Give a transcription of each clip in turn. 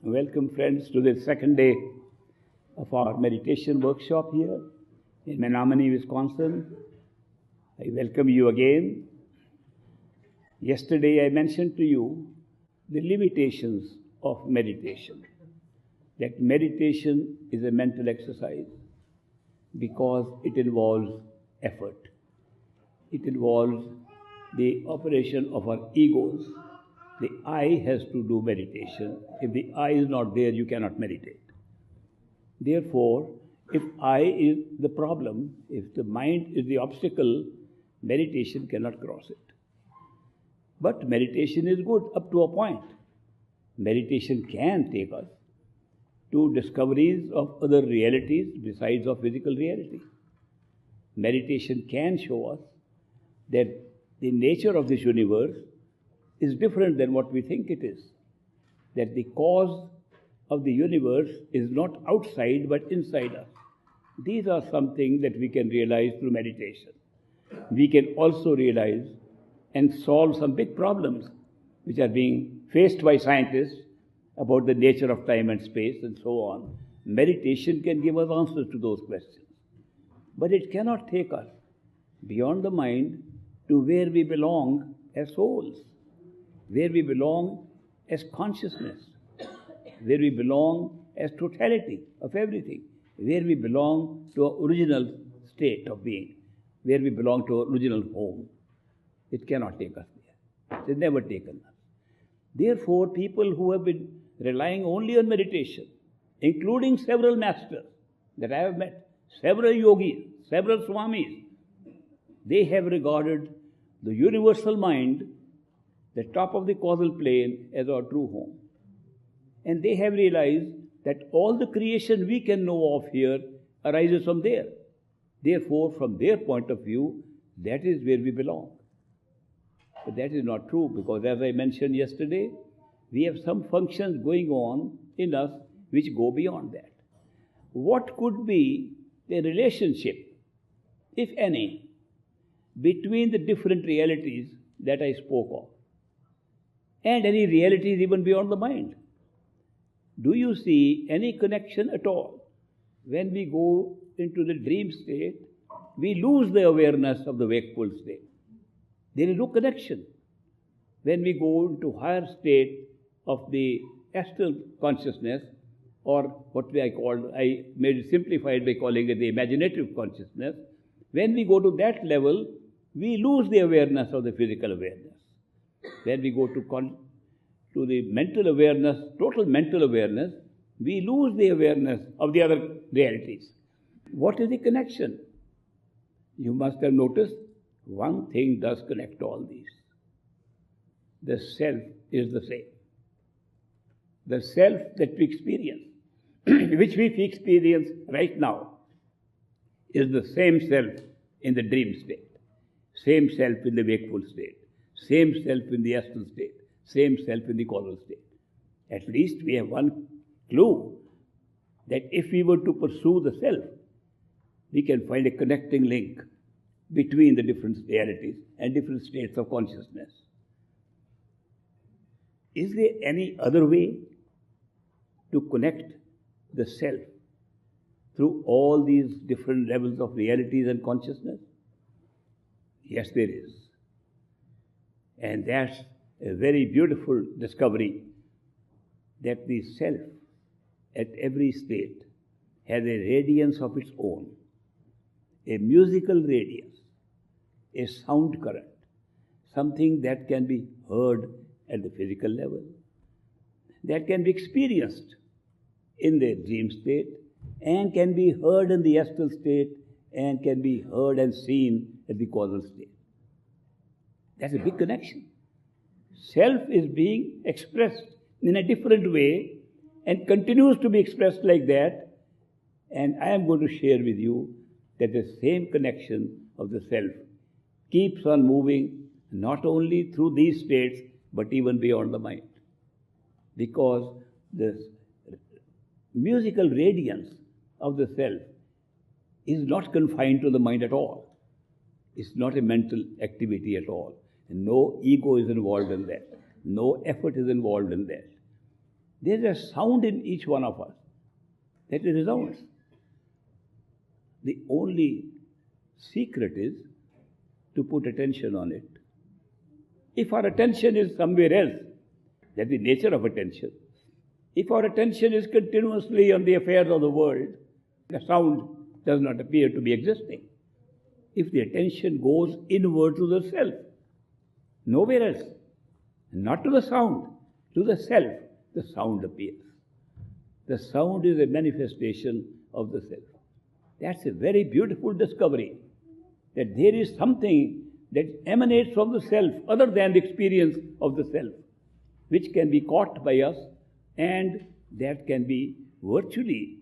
Welcome, friends, to the second day of our meditation workshop here in Menomonie, Wisconsin. I welcome you again. Yesterday I mentioned to you the limitations of meditation. That meditation is a mental exercise because it involves effort. It involves the operation of our egos. The I has to do meditation. If the I is not there, you cannot meditate. Therefore, if I is the problem, if the mind is the obstacle, meditation cannot cross it. But meditation is good up to a point. Meditation can take us to discoveries of other realities besides of physical reality. Meditation can show us that the nature of this universe is different than what we think it is. That the cause of the universe is not outside but inside us. These are something that we can realize through meditation. We can also realize and solve some big problems which are being faced by scientists about the nature of time and space and so on. Meditation can give us answers to those questions. But it cannot take us beyond the mind to where we belong as souls, where we belong as consciousness, where we belong as totality of everything, where we belong to our original state of being, where we belong to our original home. It cannot take us there. It has never taken us. Therefore, people who have been relying only on meditation, including several masters that I have met, several yogis, several swamis, they have regarded the universal mind, the top of the causal plane, as our true home. And they have realized that all the creation we can know of here arises from there. Therefore, from their point of view, that is where we belong. But that is not true, because as I mentioned yesterday, we have some functions going on in us which go beyond that. What could be the relationship, if any, between the different realities that I spoke of, and any realities even beyond the mind? Do you see any connection at all? When we go into the dream state, we lose the awareness of the wakeful state. There is no connection. When we go into higher state of the astral consciousness, or what I made it simplified by calling it the imaginative consciousness, when we go to that level, we lose the awareness of the physical awareness. When we go to the mental awareness, total mental awareness, we lose the awareness of the other realities. What is the connection? You must have noticed one thing does connect all these. The self is the same. The self that we experience, which we experience right now, is the same self in the dream state, same self in the wakeful state, same self in the astral state, same self in the causal state. At least we have one clue that if we were to pursue the self, we can find a connecting link between the different realities and different states of consciousness. Is there any other way to connect the self through all these different levels of realities and consciousness? Yes, there is. And that's a very beautiful discovery, that the self at every state has a radiance of its own, a musical radiance, a sound current, something that can be heard at the physical level, that can be experienced in the dream state, and can be heard in the astral state, and can be heard and seen at the causal state. That's a big connection. Self is being expressed in a different way and continues to be expressed like that. And I am going to share with you that the same connection of the self keeps on moving not only through these states but even beyond the mind. Because the musical radiance of the self is not confined to the mind at all. It's not a mental activity at all. And no ego is involved in that. No effort is involved in that. There is a sound in each one of us that resounds. The only secret is to put attention on it. If our attention is somewhere else, that's the nature of attention. If our attention is continuously on the affairs of the world, the sound does not appear to be existing. If the attention goes inward to the self, nowhere else, not to the sound, to the self, the sound appears. The sound is a manifestation of the self. That's a very beautiful discovery, that there is something that emanates from the self other than the experience of the self, which can be caught by us, and that can be virtually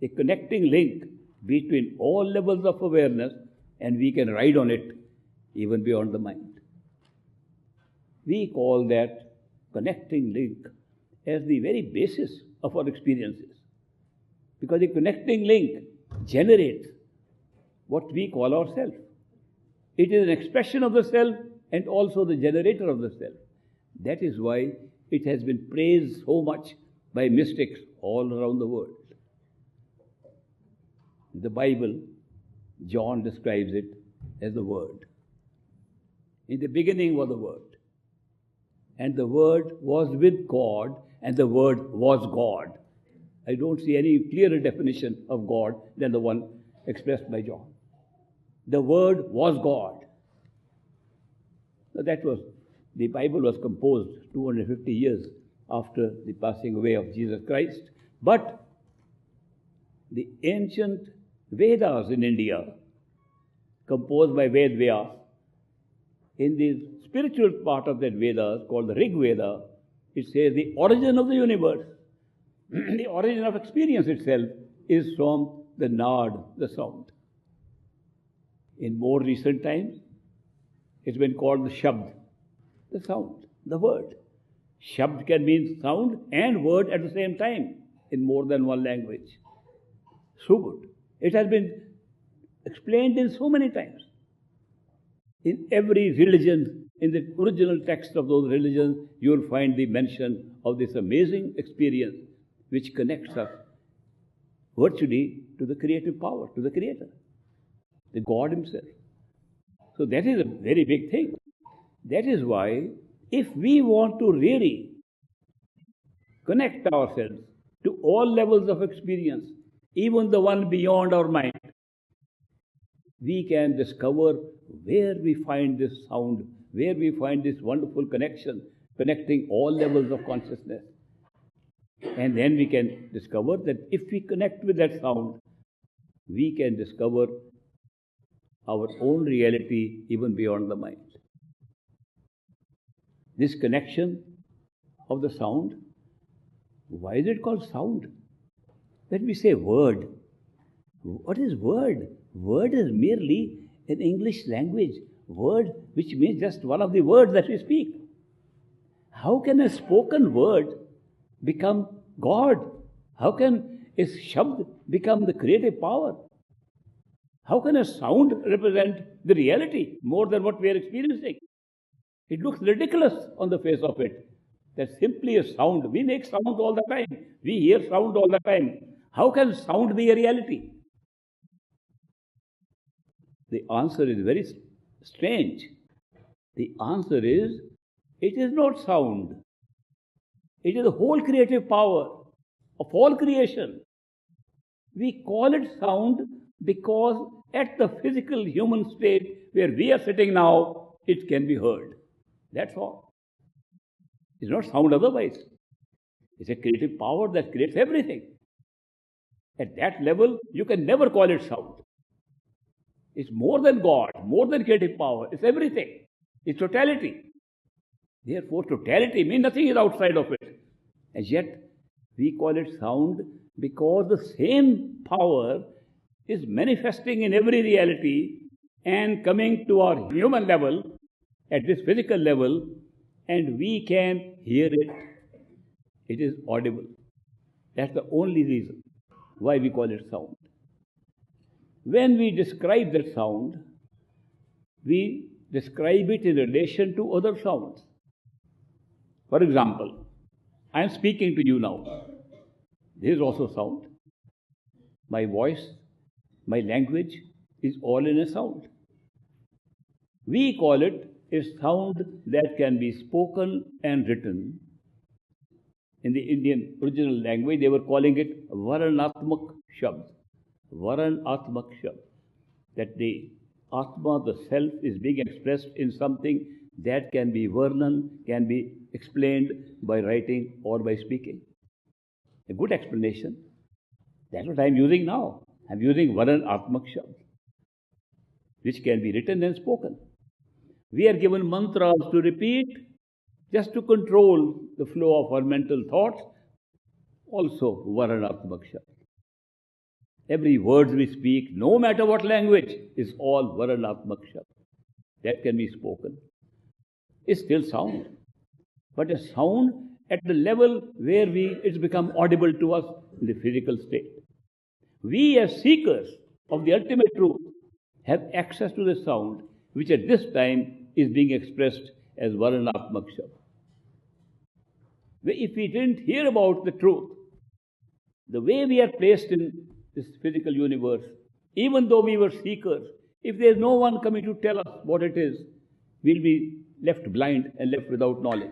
a connecting link between all levels of awareness, and we can ride on it even beyond the mind. We call that connecting link as the very basis of our experiences, because the connecting link generates what we call ourself. It is an expression of the self and also the generator of the self. That is why it has been praised so much by mystics all around the world. In the Bible, John describes it as the Word. In the beginning was the Word, and the Word was with God, and the Word was God. I don't see any clearer definition of God than the one expressed by John. The Word was God. Now the Bible was composed 250 years after the passing away of Jesus Christ. But the ancient Vedas in India, composed by Ved Vyas, in the spiritual part of that Vedas, called the Rig Veda, it says the origin of the universe, the origin of experience itself, is from the Nad, the sound. In more recent times, it's been called the Shabd, the sound, the word. Shabd can mean sound and word at the same time in more than one language. So good. It has been explained in so many times. In every religion, in the original text of those religions, you will find the mention of this amazing experience which connects us virtually to the creative power, to the Creator, the God Himself. So that is a very big thing. That is why if we want to really connect ourselves to all levels of experience, even the one beyond our mind, we can discover where we find this sound, where we find this wonderful connection, connecting all levels of consciousness. And then we can discover that if we connect with that sound, we can discover our own reality even beyond the mind. This connection of the sound, why is it called sound? When we say word, what is word? Word is merely an English language word, which means just one of the words that we speak. How can a spoken word become God? How can a shabd become the creative power? How can a sound represent the reality more than what we are experiencing? It looks ridiculous on the face of it. That's simply a sound. We make sound all the time. We hear sound all the time. How can sound be a reality? The answer is very strange. The answer is, it is not sound. It is the whole creative power of all creation. We call it sound because at the physical human state where we are sitting now, it can be heard. That's all. It's not sound otherwise. It's a creative power that creates everything. At that level, you can never call it sound. It's more than God, more than creative power. It's everything. It's totality. Therefore, totality means nothing is outside of it. And yet, we call it sound because the same power is manifesting in every reality and coming to our human level, at this physical level, and we can hear it. It is audible. That's the only reason why we call it sound. When we describe that sound, we describe it in relation to other sounds. For example, I am speaking to you now. There is also sound. My voice, my language is all in a sound. We call it a sound that can be spoken and written. In the Indian original language, they were calling it Varanatmak Shabd. Varanatmak Shabd. That the Atma, the self, is being expressed in something that can be Varnan, can be explained by writing or by speaking. A good explanation. That's what I'm using now. I'm using Varanatmak Shabd, which can be written and spoken. We are given mantras to repeat just to control the flow of our mental thoughts, also Varanatmak Shabd. Every word we speak, no matter what language, is all Varanatmak Shabd. That can be spoken. It's still sound, but a sound at the level where it's become audible to us in the physical state. We as seekers of the ultimate truth have access to the sound which at this time is being expressed as Varanatmak Shabd. If we didn't hear about the truth, the way we are placed in this physical universe, even though we were seekers, if there's no one coming to tell us what it is, we'll be left blind and left without knowledge.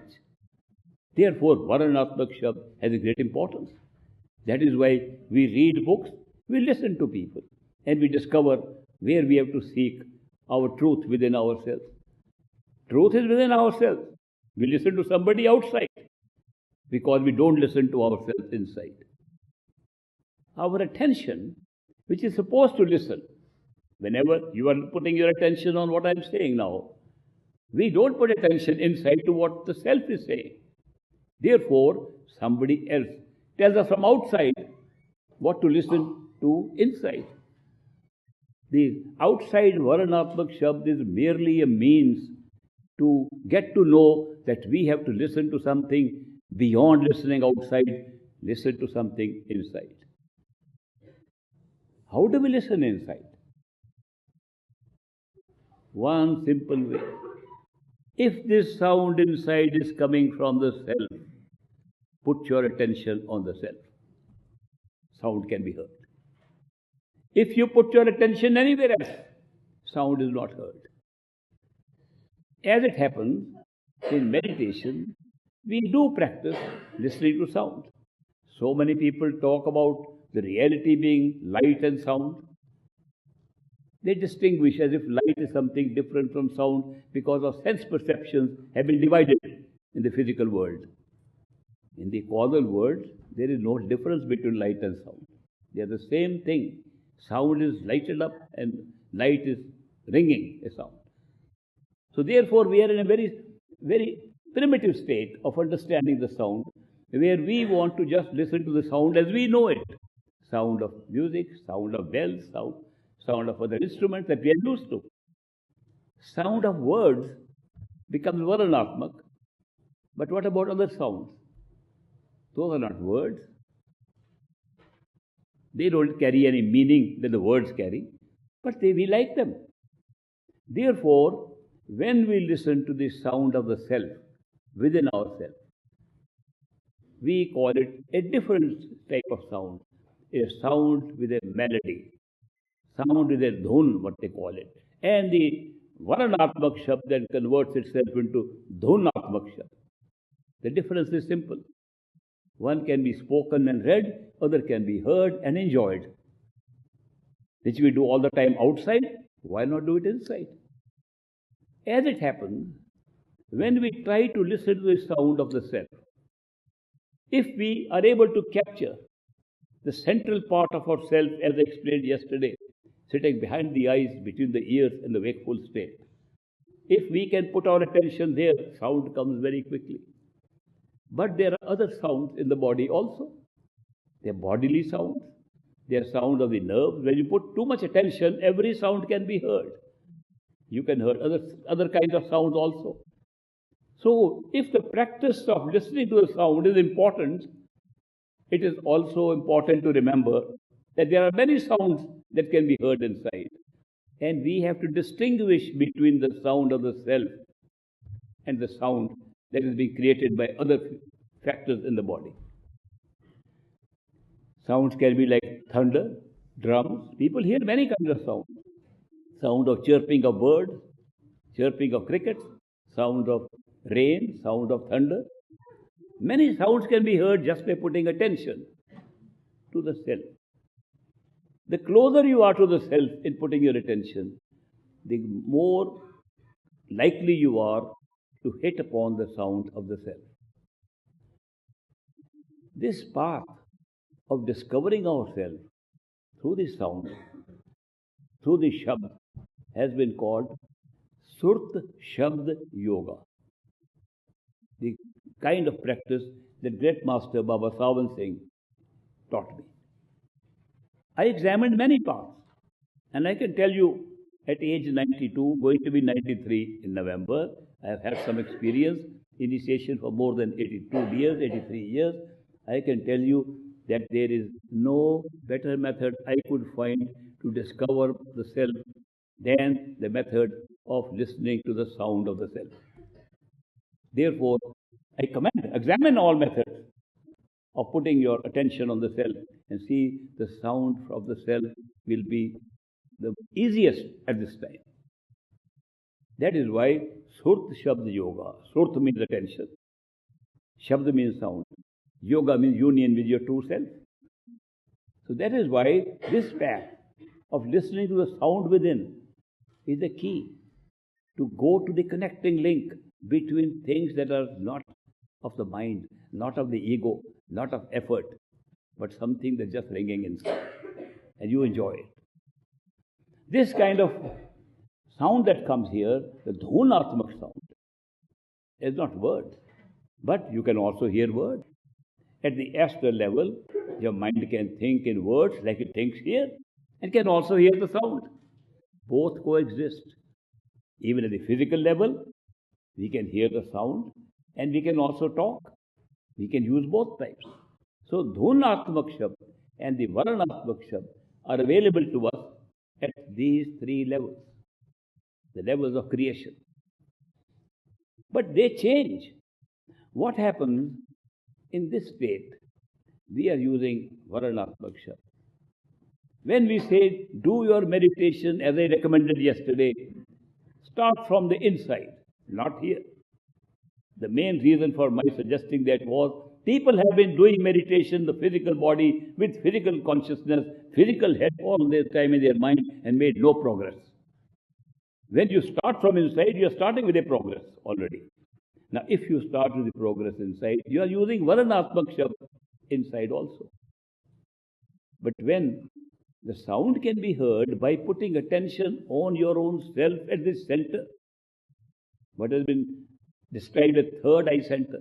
Therefore, Varanatmak Shabd has a great importance. That is why we read books, we listen to people, and we discover where we have to seek our truth within ourselves. Truth is within ourselves. We listen to somebody outside because we don't listen to ourselves inside. Our attention, which is supposed to listen, whenever you are putting your attention on what I'm saying now, we don't put attention inside to what the self is saying. Therefore, somebody else tells us from outside what to listen to inside. The outside Varanatmak Shabd is merely a means to get to know that we have to listen to something beyond listening outside, listen to something inside. How do we listen inside? One simple way. If this sound inside is coming from the self, put your attention on the self. Sound can be heard. If you put your attention anywhere else, sound is not heard. As it happens, in meditation, we do practice listening to sound. So many people talk about the reality being light and sound. They distinguish as if light is something different from sound because our sense perceptions have been divided in the physical world. In the causal world, there is no difference between light and sound. They are the same thing. Sound is lighted up and light is ringing a sound. So therefore, we are in a very, very primitive state of understanding the sound, where we want to just listen to the sound as we know it. Sound of music, sound of bells, sound of other instruments that we are used to. Sound of words becomes Varanatmak. But what about other sounds? Those are not words. They don't carry any meaning that the words carry, but we like them. Therefore, when we listen to the sound of the self within ourselves, we call it a different type of sound, a sound with a melody, sound with a dhun, what they call it, and the Varanatmak Shabd that converts itself into Dhunatmak Shabd. The difference is simple. One can be spoken and read, other can be heard and enjoyed. Which we do all the time outside, why not do it inside? As it happens, when we try to listen to the sound of the self, if we are able to capture the central part of ourself, as I explained yesterday, sitting behind the eyes, between the ears and the wakeful state, if we can put our attention there, sound comes very quickly. But there are other sounds in the body also. They are bodily sounds. They are sound of the nerves. When you put too much attention, every sound can be heard. You can hear other kinds of sounds also. So, if the practice of listening to the sound is important, it is also important to remember that there are many sounds that can be heard inside. And we have to distinguish between the sound of the self and the sound that is being created by other factors in the body. Sounds can be like thunder, drums. People hear many kinds of sounds. Sound of chirping of birds, chirping of crickets, sound of rain, sound of thunder. Many sounds can be heard just by putting attention to the self. The closer you are to the self in putting your attention, the more likely you are to hit upon the sound of the self. This path of discovering ourselves through the sound, through the shabd, has been called14Sept2019. The kind of practice that great master Baba Sawan Singh taught me. I examined many paths, and I can tell you at age 92, going to be 93 in November, I have had some experience, initiation for more than 82 years, 83 years. I can tell you that there is no better method I could find to discover the self than the method of listening to the sound of the self. Therefore, I examine all methods of putting your attention on the self and see the sound of the self will be the easiest at this time. That is why Surt-Shabd-Yoga. Surt means attention. Shabd means sound. Yoga means union with your true self. So that is why this path of listening to the sound within is the key to go to the connecting link between things that are not of the mind, not of the ego, not of effort, but something that's just ringing inside. And you enjoy it. This kind of sound that comes here, the dhunatmak sound, is not words, but you can also hear words. At the astral level, your mind can think in words like it thinks here, and can also hear the sound. Both coexist. Even at the physical level, we can hear the sound, and we can also talk. We can use both types. So, dhunatmak shabd and the varanatmak shabd are available to us at these three levels, the levels of creation. But they change. What happens in this state? We are using varanatmak shabd. When we say, do your meditation as I recommended yesterday, start from the inside, not here. The main reason for my suggesting that was people have been doing meditation, the physical body, with physical consciousness, physical head all their time in their mind and made no progress. When you start from inside, you are starting with a progress already. Now, if you start with the progress inside, you are using varanatmak shabd inside also. But when the sound can be heard by putting attention on your own self at this center, what has been described as third eye center.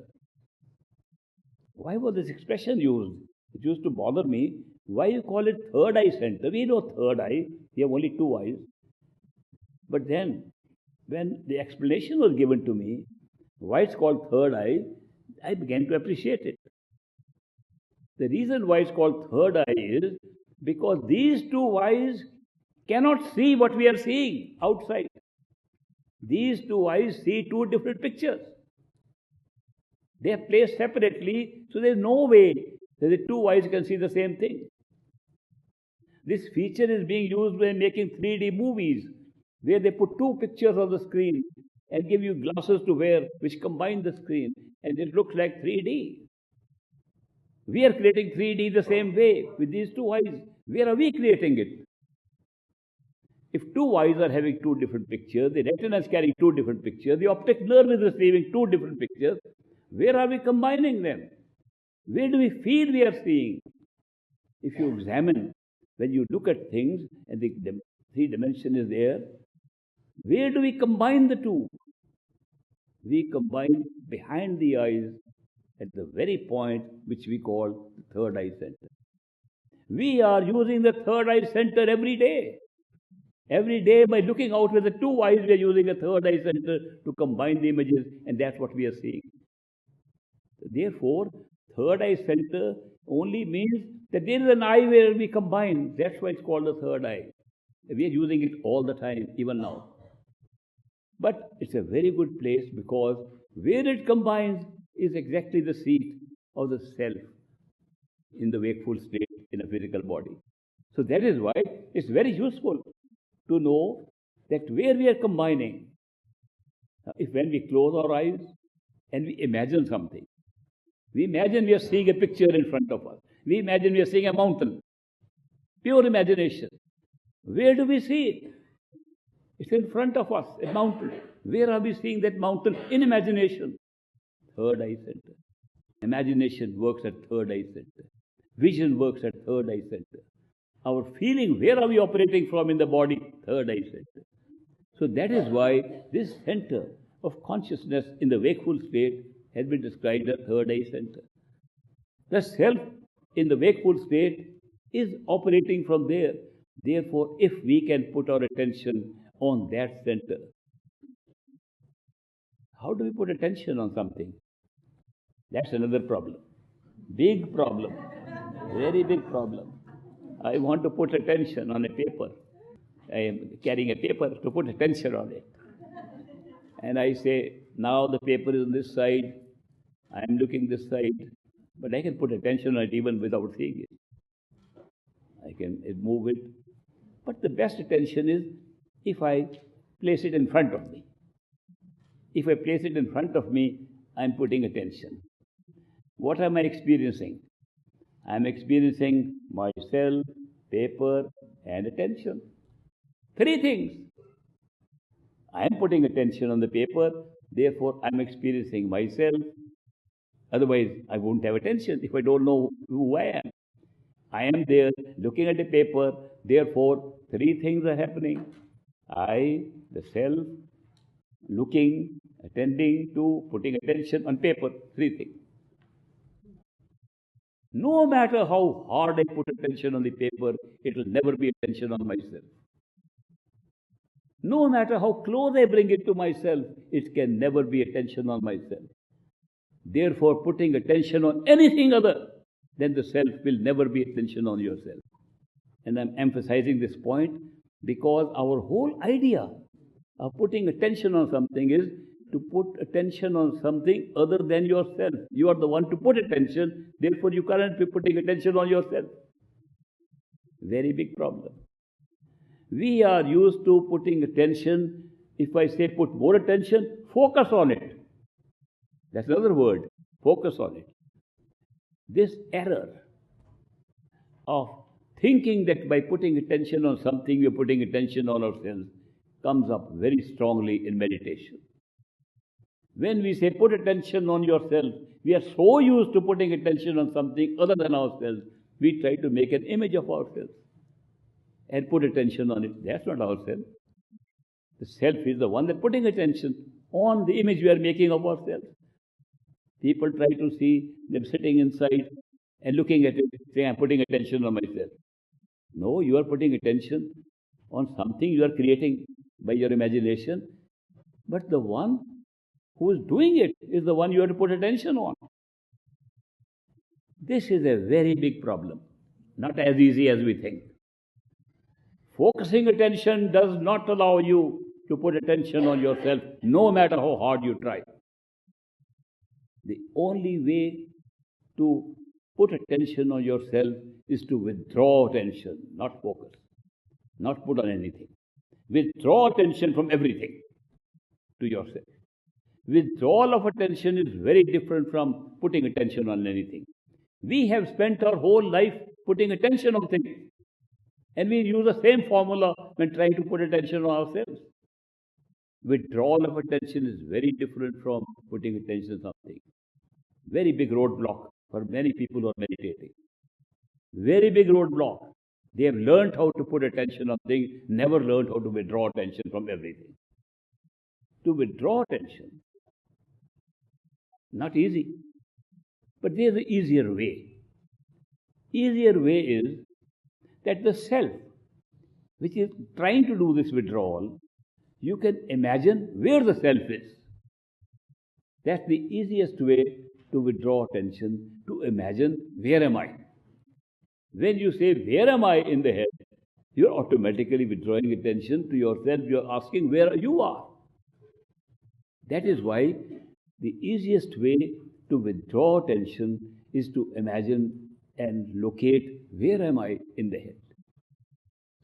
Why was this expression used? It used to bother me. Why you call it third eye center? We know third eye, we have only two eyes. But then, when the explanation was given to me, why it's called third eye, I began to appreciate it. The reason why it's called third eye is because these two eyes cannot see what we are seeing outside. These two eyes see two different pictures. They are placed separately, so there is no way that the two eyes can see the same thing. This feature is being used when making 3D movies, where they put two pictures on the screen and give you glasses to wear, which combine the screen, and it looks like 3D. We are creating 3D the same way with these two eyes. Where are we creating it? If two eyes are having two different pictures, the retina is carrying two different pictures, the optic nerve is receiving two different pictures, where are we combining them? Where do we feel we are seeing? If you examine, when you look at things and the three dimension is there, where do we combine the two? We combine behind the eyes at the very point which we call the third eye center. We are using the third eye center every day. Every day, by looking out with the two eyes, we are using a third eye center to combine the images, and that's what we are seeing. Therefore, third eye center only means that there is an eye where we combine. That's why it's called the third eye. We are using it all the time, even now. But it's a very good place because where it combines is exactly the seat of the self in the wakeful state in a physical body. So that is why it's very useful to know that where we are combining. If when we close our eyes and we imagine something, we imagine we are seeing a picture in front of us. We imagine we are seeing a mountain. Pure imagination. Where do we see it? It's in front of us, a mountain. Where are we seeing that mountain? In imagination. Third eye center. Imagination works at third eye center. Vision works at third eye center. Our feeling, where are we operating from in the body? Third eye center. So that is why this center of consciousness in the wakeful state has been described as third eye center. The self in the wakeful state is operating from there. Therefore, if we can put our attention on that center, how do we put attention on something? That's another problem. Big problem. Very big problem. I want to put attention on a paper. I am carrying a paper to put attention on it. And I say, now the paper is on this side. I am looking this side. But I can put attention on it even without seeing it. I can move it. But the best attention is if I place it in front of me. If I place it in front of me, I am putting attention. What am I experiencing? I am experiencing myself, paper, and attention. Three things. I am putting attention on the paper, therefore I am experiencing myself. Otherwise, I won't have attention if I don't know who I am. I am there looking at the paper, therefore three things are happening. I, the self, looking, attending to, putting attention on paper, three things. No matter how hard I put attention on the paper, it will never be attention on myself. No matter how close I bring it to myself, it can never be attention on myself. Therefore, putting attention on anything other than the self will never be attention on yourself. And I'm emphasizing this point because our whole idea of putting attention on something is to put attention on something other than yourself. You are the one to put attention, therefore you can't be putting attention on yourself. Very big problem. We are used to putting attention. If I say put more attention, focus on it. That's another word, focus on it. This error of thinking that by putting attention on something, we are putting attention on ourselves comes up very strongly in meditation. When we say put attention on yourself, we are so used to putting attention on something other than ourselves, we try to make an image of ourselves and put attention on it. That's not ourselves. The self is the one that's putting attention on the image we are making of ourselves. People try to see them sitting inside and looking at it, saying, I'm putting attention on myself. No, you are putting attention on something you are creating by your imagination, but the one who is doing it is the one you have to put attention on. This is a very big problem, not as easy as we think. Focusing attention does not allow you to put attention on yourself, no matter how hard you try. The only way to put attention on yourself is to withdraw attention, not focus, not put on anything. Withdraw attention from everything to yourself. Withdrawal of attention is very different from putting attention on anything. We have spent our whole life putting attention on things, and we use the same formula when trying to put attention on ourselves. Withdrawal of attention is very different from putting attention on something. Very big roadblock for many people who are meditating. Very big roadblock. They have learned how to put attention on things, never learned how to withdraw attention from everything. To withdraw attention, not easy, but there's an easier way. Easier way is that the self, which is trying to do this withdrawal, you can imagine where the self is. That's the easiest way to withdraw attention, to imagine where am I. When you say where am I in the head, you're automatically withdrawing attention to yourself. You're asking where you are. That is why the easiest way to withdraw attention is to imagine and locate where am I in the head.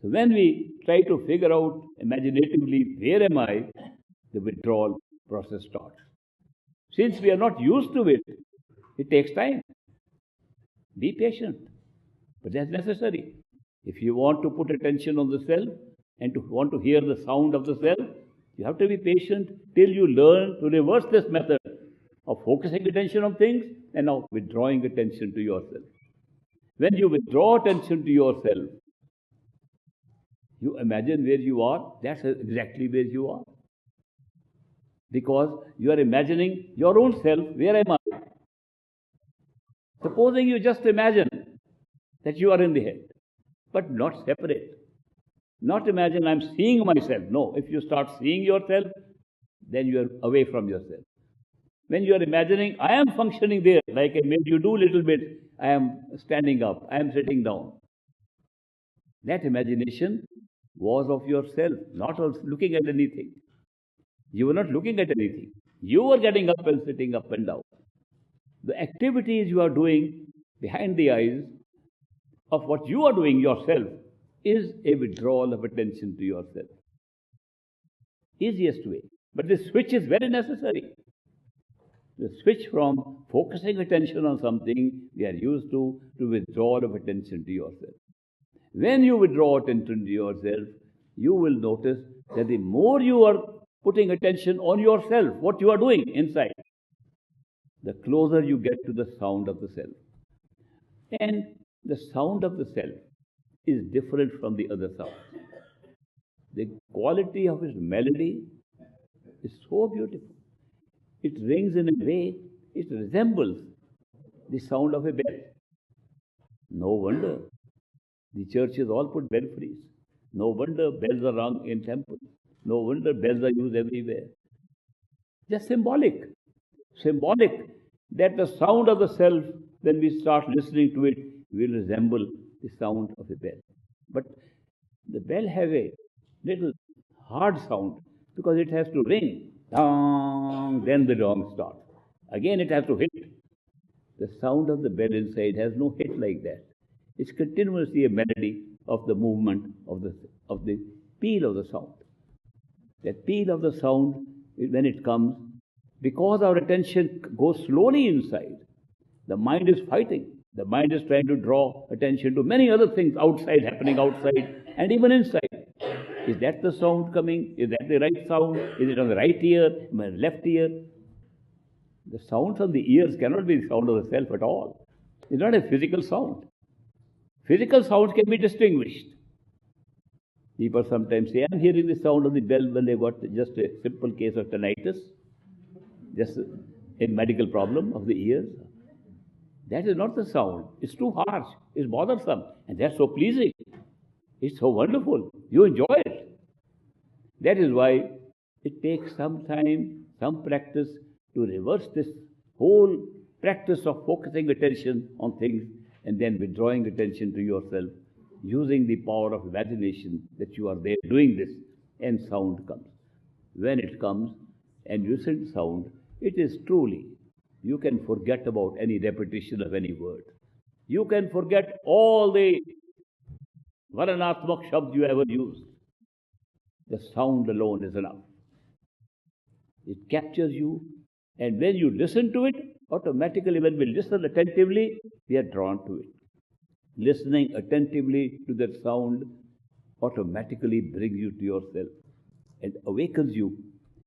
So when we try to figure out imaginatively where am I, the withdrawal process starts. Since we are not used to it, it takes time. Be patient, but that's necessary. If you want to put attention on the self and to want to hear the sound of the self, you have to be patient till you learn to reverse this method of focusing attention on things and now withdrawing attention to yourself. When you withdraw attention to yourself, you imagine where you are, that's exactly where you are. Because you are imagining your own self, where am I? Supposing you just imagine that you are in the head, but not separate. Not imagine I'm seeing myself. No, if you start seeing yourself, then you are away from yourself. When you are imagining, I am functioning there, like I made you do a little bit, I am standing up, I am sitting down. That imagination was of yourself, not of looking at anything. You were not looking at anything. You were getting up and sitting up and down. The activities you are doing behind the eyes of what you are doing yourself is a withdrawal of attention to yourself. Easiest way. But this switch is very necessary. The switch from focusing attention on something we are used to withdrawal of attention to yourself. When you withdraw attention to yourself, you will notice that the more you are putting attention on yourself, what you are doing inside, the closer you get to the sound of the self. And the sound of the self is different from the other sounds. The quality of its melody is so beautiful. It rings in a way, it resembles the sound of a bell. No wonder the churches all put belfries. No wonder bells are rung in temples. No wonder bells are used everywhere. Just symbolic. Symbolic that the sound of the self, when we start listening to it, will resemble the sound of a bell. But the bell has a little hard sound because it has to ring. Dong, then the gong starts. Again it has to hit. The sound of the bell inside has no hit like that. It's continuously a melody of the movement of the peal of the sound. That peal of the sound, when it comes, because our attention goes slowly inside, the mind is fighting. The mind is trying to draw attention to many other things outside, happening outside, and even inside. Is that the sound coming? Is that the right sound? Is it on the right ear? My left ear? The sounds on the ears cannot be the sound of the self at all. It's not a physical sound. Physical sounds can be distinguished. People sometimes say, I'm hearing the sound of the bell when they got just a simple case of tinnitus, just a medical problem of the ears. That is not the sound. It's too harsh. It's bothersome. And that's so pleasing. It's so wonderful. You enjoy it. That is why it takes some time, some practice to reverse this whole practice of focusing attention on things and then withdrawing attention to yourself, using the power of imagination that you are there doing this, and sound comes. When it comes and you listen to sound, it is truly, you can forget about any repetition of any word. You can forget all the Varanatmak Shabd you ever used. The sound alone is enough. It captures you, and when you listen to it, automatically when we listen attentively, we are drawn to it. Listening attentively to that sound automatically brings you to yourself and awakens you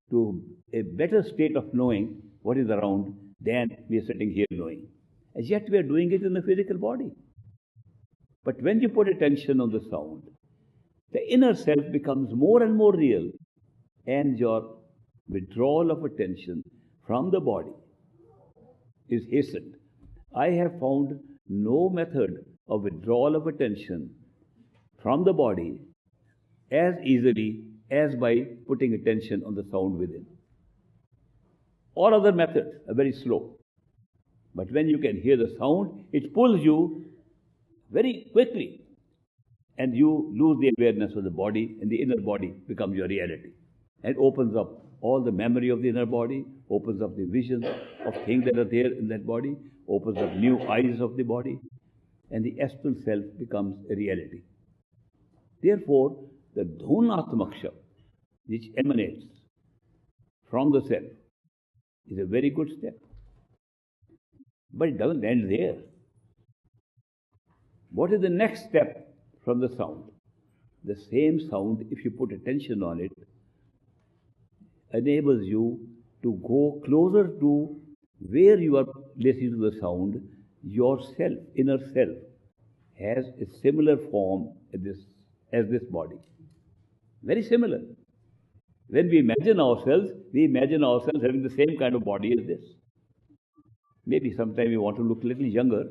to a better state of knowing what is around than we are sitting here knowing. As yet we are doing it in the physical body. But when you put attention on the sound, the inner self becomes more and more real, and your withdrawal of attention from the body is hastened. I have found no method of withdrawal of attention from the body as easily as by putting attention on the sound within. All other methods are very slow. But when you can hear the sound, it pulls you very quickly, and you lose the awareness of the body, and the inner body becomes your reality. And opens up all the memory of the inner body, opens up the visions of things that are there in that body, opens up new eyes of the body, and the astral self becomes a reality. Therefore, the dhunatmak shabd, which emanates from the self, is a very good step. But it doesn't end there. What is the next step from the sound? The same sound, if you put attention on it, enables you to go closer to where you are listening to the sound. Yourself, inner self, has a similar form as this body. Very similar. When we imagine ourselves having the same kind of body as this. Maybe sometime we want to look a little younger.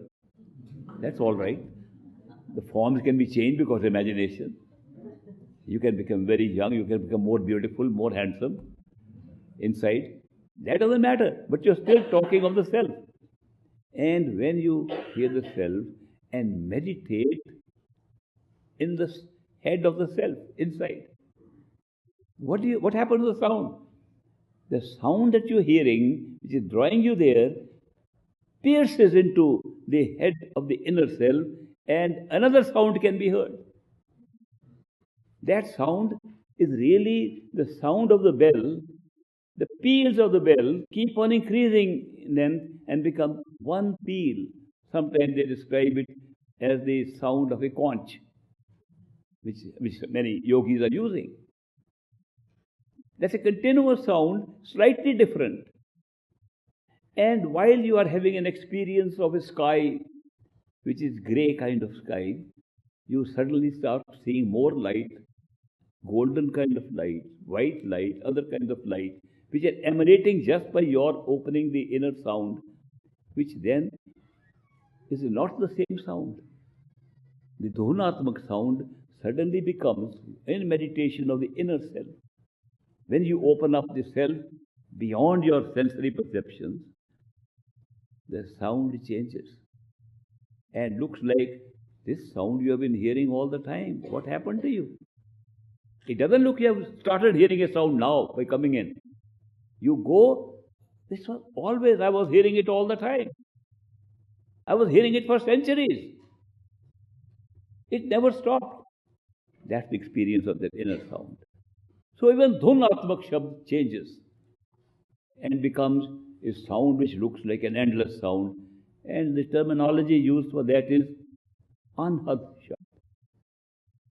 That's all right. The forms can be changed because of imagination. You can become very young, you can become more beautiful, more handsome inside. That doesn't matter, but you're still talking of the self. And when you hear the self and meditate in the head of the self, inside, what happens to the sound? The sound that you're hearing, which is drawing you there, pierces into the head of the inner self, and another sound can be heard. That sound is really the sound of the bell. The peals of the bell keep on increasing in length and become one peal. Sometimes they describe it as the sound of a conch, which many yogis are using. That's a continuous sound, slightly different. And while you are having an experience of a sky, which is grey kind of sky, you suddenly start seeing more light, golden kind of light, white light, other kinds of light, which are emanating just by your opening the inner sound, which then is not the same sound. The dhunatmak sound suddenly becomes, in meditation of the inner self, when you open up the self beyond your sensory perceptions, the sound changes and looks like this sound you have been hearing all the time. What happened to you? It doesn't look you have started hearing a sound now by coming in. You go, this was always, I was hearing it all the time. I was hearing it for centuries. It never stopped. That's the experience of that inner sound. So even dhunatmak shabd changes and becomes a sound which looks like an endless sound. And the terminology used for that is anhad shabd.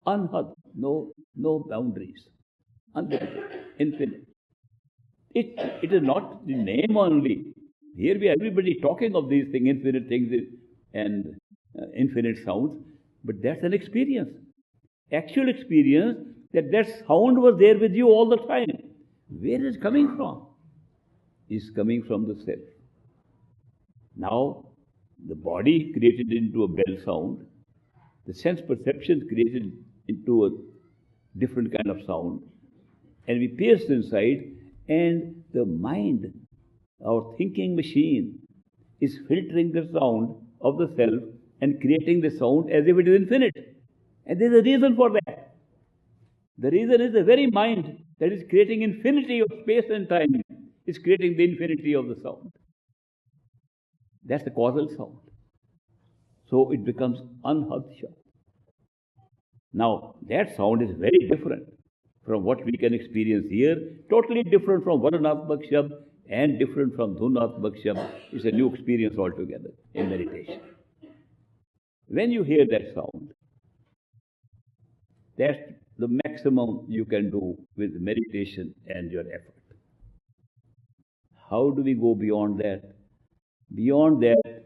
Anhad, no boundaries. Unlimited, infinite. It is not the name only. Here we are everybody talking of these things, infinite things and infinite sounds, but that's an experience. Actual experience that sound was there with you all the time. Where is it coming from? It's coming from the self. Now, the body created into a bell sound, the sense perceptions created into a different kind of sound, and we pierce inside, and the mind, our thinking machine, is filtering the sound of the self and creating the sound as if it is infinite. And there's a reason for that. The reason is the very mind that is creating infinity of space and time is creating the infinity of the sound. That's the causal sound. So it becomes anhad shabd. Now, that sound is very different from what we can experience here, totally different from varnatmak shabd and different from dhunatmak shabd. It's a new experience altogether in meditation. When you hear that sound, that's the maximum you can do with meditation and your effort. How do we go beyond that? Beyond that,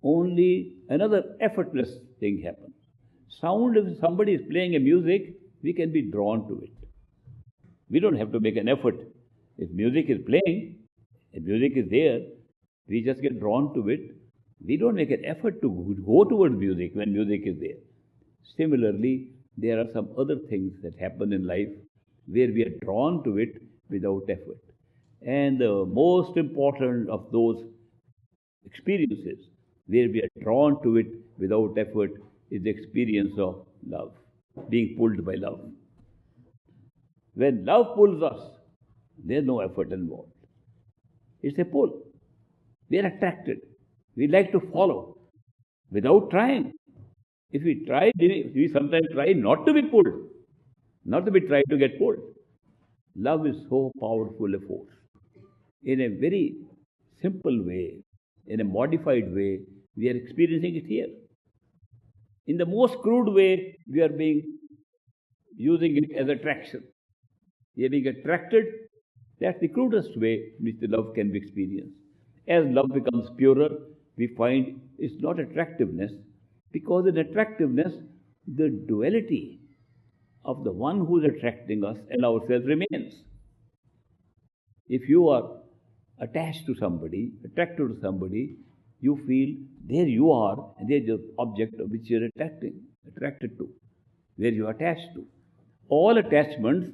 only another effortless thing happens. Sound, if somebody is playing a music, we can be drawn to it. We don't have to make an effort. If music is playing, if music is there, we just get drawn to it. We don't make an effort to go towards music when music is there. Similarly, there are some other things that happen in life where we are drawn to it without effort. And the most important of those experiences where we are drawn to it without effort is the experience of love, being pulled by love. When love pulls us, there's no effort involved. It's a pull. We are attracted. We like to follow without trying. If we try, we sometimes try not to be pulled, not to be tried to get pulled. Love is so powerful a force. In a very simple way, in a modified way, we are experiencing it here. In the most crude way, we are using it as attraction. We are being attracted. That's the crudest way in which the love can be experienced. As love becomes purer, we find it's not attractiveness, because in attractiveness, the duality of the one who is attracting us and ourselves remains. If you are attached to somebody, attracted to somebody, you feel there you are, and there's the object of which you're attracted to, where you are attached to. All attachments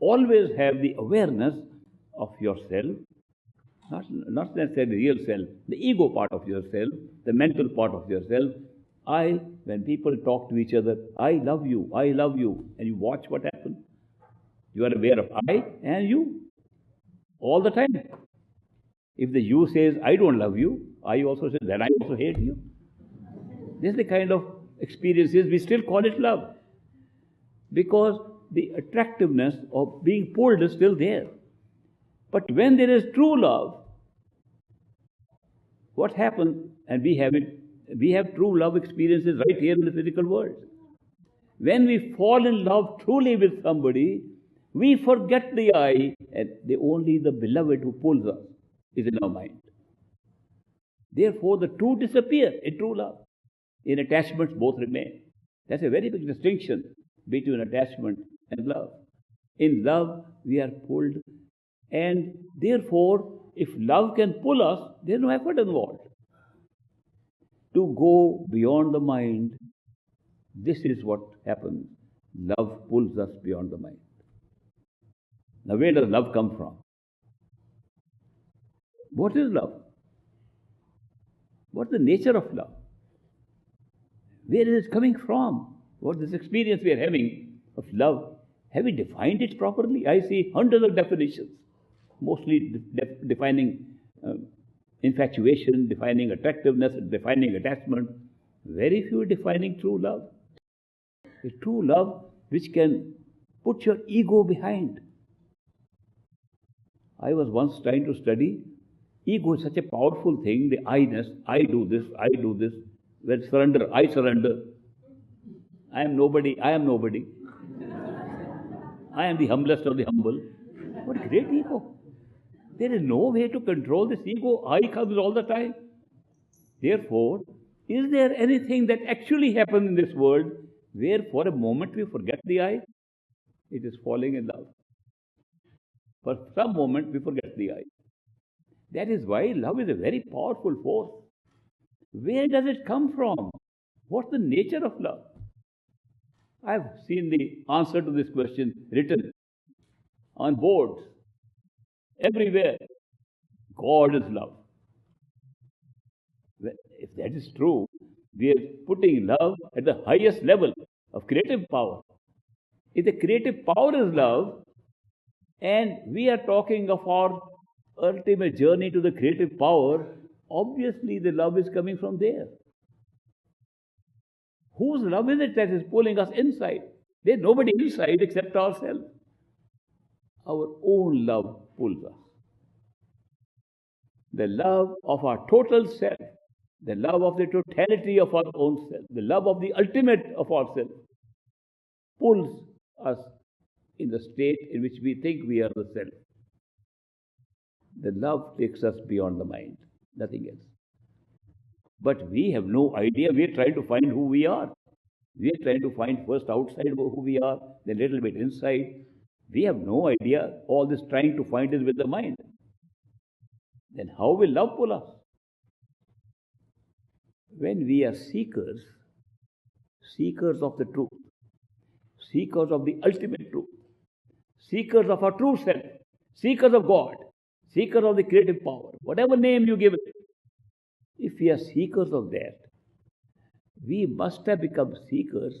always have the awareness of yourself, not necessarily real self, the ego part of yourself, the mental part of yourself. When people talk to each other, I love you, and you watch what happens. You are aware of I and you all the time. If the you says, I don't love you, I also say, then I also hate you. This is the kind of experiences we still call it love. Because the attractiveness of being pulled is still there. But when there is true love, what happens, and we have true love experiences right here in the physical world. When we fall in love truly with somebody, we forget the I, and only the beloved who pulls us is in our mind. Therefore, the two disappear in true love. In attachments, both remain. That's a very big distinction between attachment and love. In love, we are pulled, and therefore, if love can pull us, there's no effort involved. To go beyond the mind, this is what happens. Love pulls us beyond the mind. Now, where does love come from? What is love? What's the nature of love? Where is it coming from? What is this experience we are having of love? Have we defined it properly? I see hundreds of definitions, mostly defining infatuation, defining attractiveness, defining attachment. Very few defining true love. The true love which can put your ego behind. I was once trying to study. Ego is such a powerful thing, the I-ness, I do this. Well, surrender, I surrender. I am nobody. I am the humblest of the humble. What great ego. There is no way to control this ego. I comes all the time. Therefore, is there anything that actually happens in this world where for a moment we forget the I? It is falling in love. For some moment we forget the I. That is why love is a very powerful force. Where does it come from? What's the nature of love? I've seen the answer to this question written on boards everywhere. God is love. Well, if that is true, we are putting love at the highest level of creative power. If the creative power is love, and we are talking of our ultimate journey to the creative power, obviously the love is coming from there. Whose love is it that is pulling us inside? There's nobody inside except ourselves. Our own love pulls us. The love of our total self, the love of the totality of our own self, the love of the ultimate of ourself, pulls us in the state in which we think we are the self. The love takes us beyond the mind, nothing else. But we have no idea. We are trying to find who we are. We are trying to find first outside who we are, then a little bit inside. We have no idea. All this trying to find is with the mind. Then how will love pull us? When we are seekers of the truth, seekers of the ultimate truth, seekers of our true self, seekers of God, seekers of the creative power, whatever name you give it, if we are seekers of that, we must have become seekers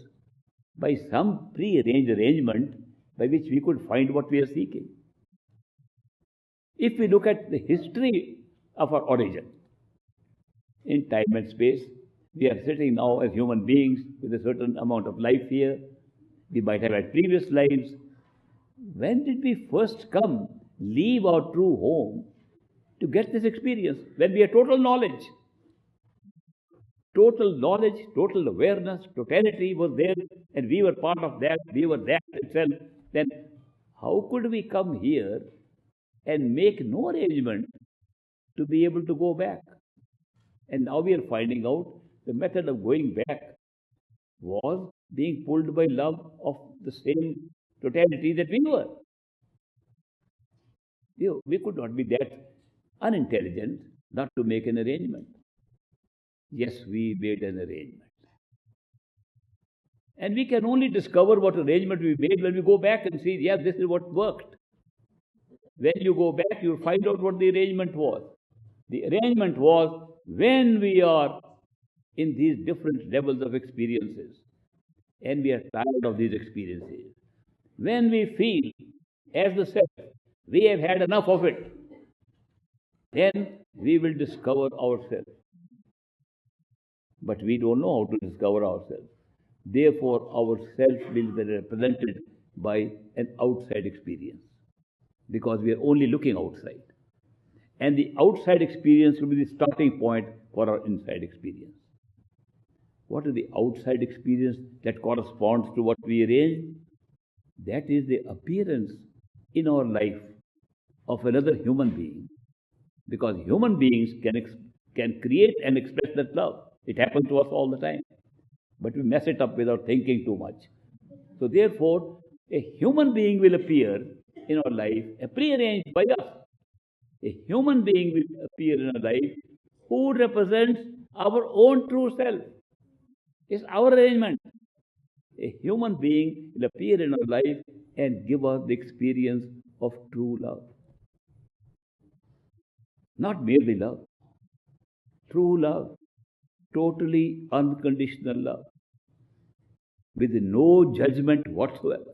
by some pre-arranged arrangement by which we could find what we are seeking. If we look at the history of our origin, in time and space. We are sitting now as human beings with a certain amount of life here. We might have had previous lives. When did we first come, leave our true home to get this experience? When we had total knowledge, total awareness, totality was there, and we were part of that, we were that itself. Then how could we come here and make no arrangement to be able to go back? And now we are finding out the method of going back was being pulled by love of the same totality that we were. We could not be that unintelligent not to make an arrangement. Yes, we made an arrangement. And we can only discover what arrangement we made when we go back and see, yeah, this is what worked. When you go back, you'll find out what the arrangement was. The arrangement was when we are in these different levels of experiences, and we are tired of these experiences, when we feel, as the self, we have had enough of it, then we will discover ourselves. But we don't know how to discover ourselves. Therefore, our self will be represented by an outside experience, because we are only looking outside. And the outside experience will be the starting point for our inside experience. What is the outside experience that corresponds to what we arranged? That is the appearance in our life of another human being. Because human beings can create and express that love. It happens to us all the time. But we mess it up without thinking too much. So therefore, a human being will appear in our life, prearranged by us. A human being will appear in our life who represents our own true self. It's our arrangement. A human being will appear in our life and give us the experience of true love. Not merely love. True love. Totally unconditional love. With no judgment whatsoever.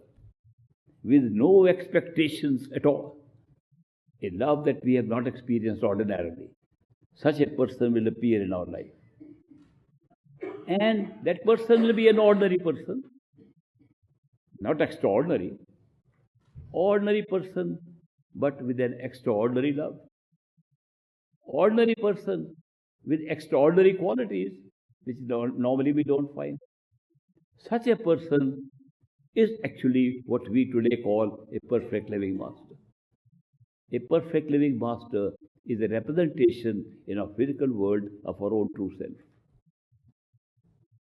With no expectations at all. A love that we have not experienced ordinarily. Such a person will appear in our life. And that person will be an ordinary person. Not extraordinary. Ordinary person, but with an extraordinary love. Ordinary person with extraordinary qualities, which normally we don't find. Such a person is actually what we today call a perfect living master. A perfect living master is a representation in our physical world of our own true self.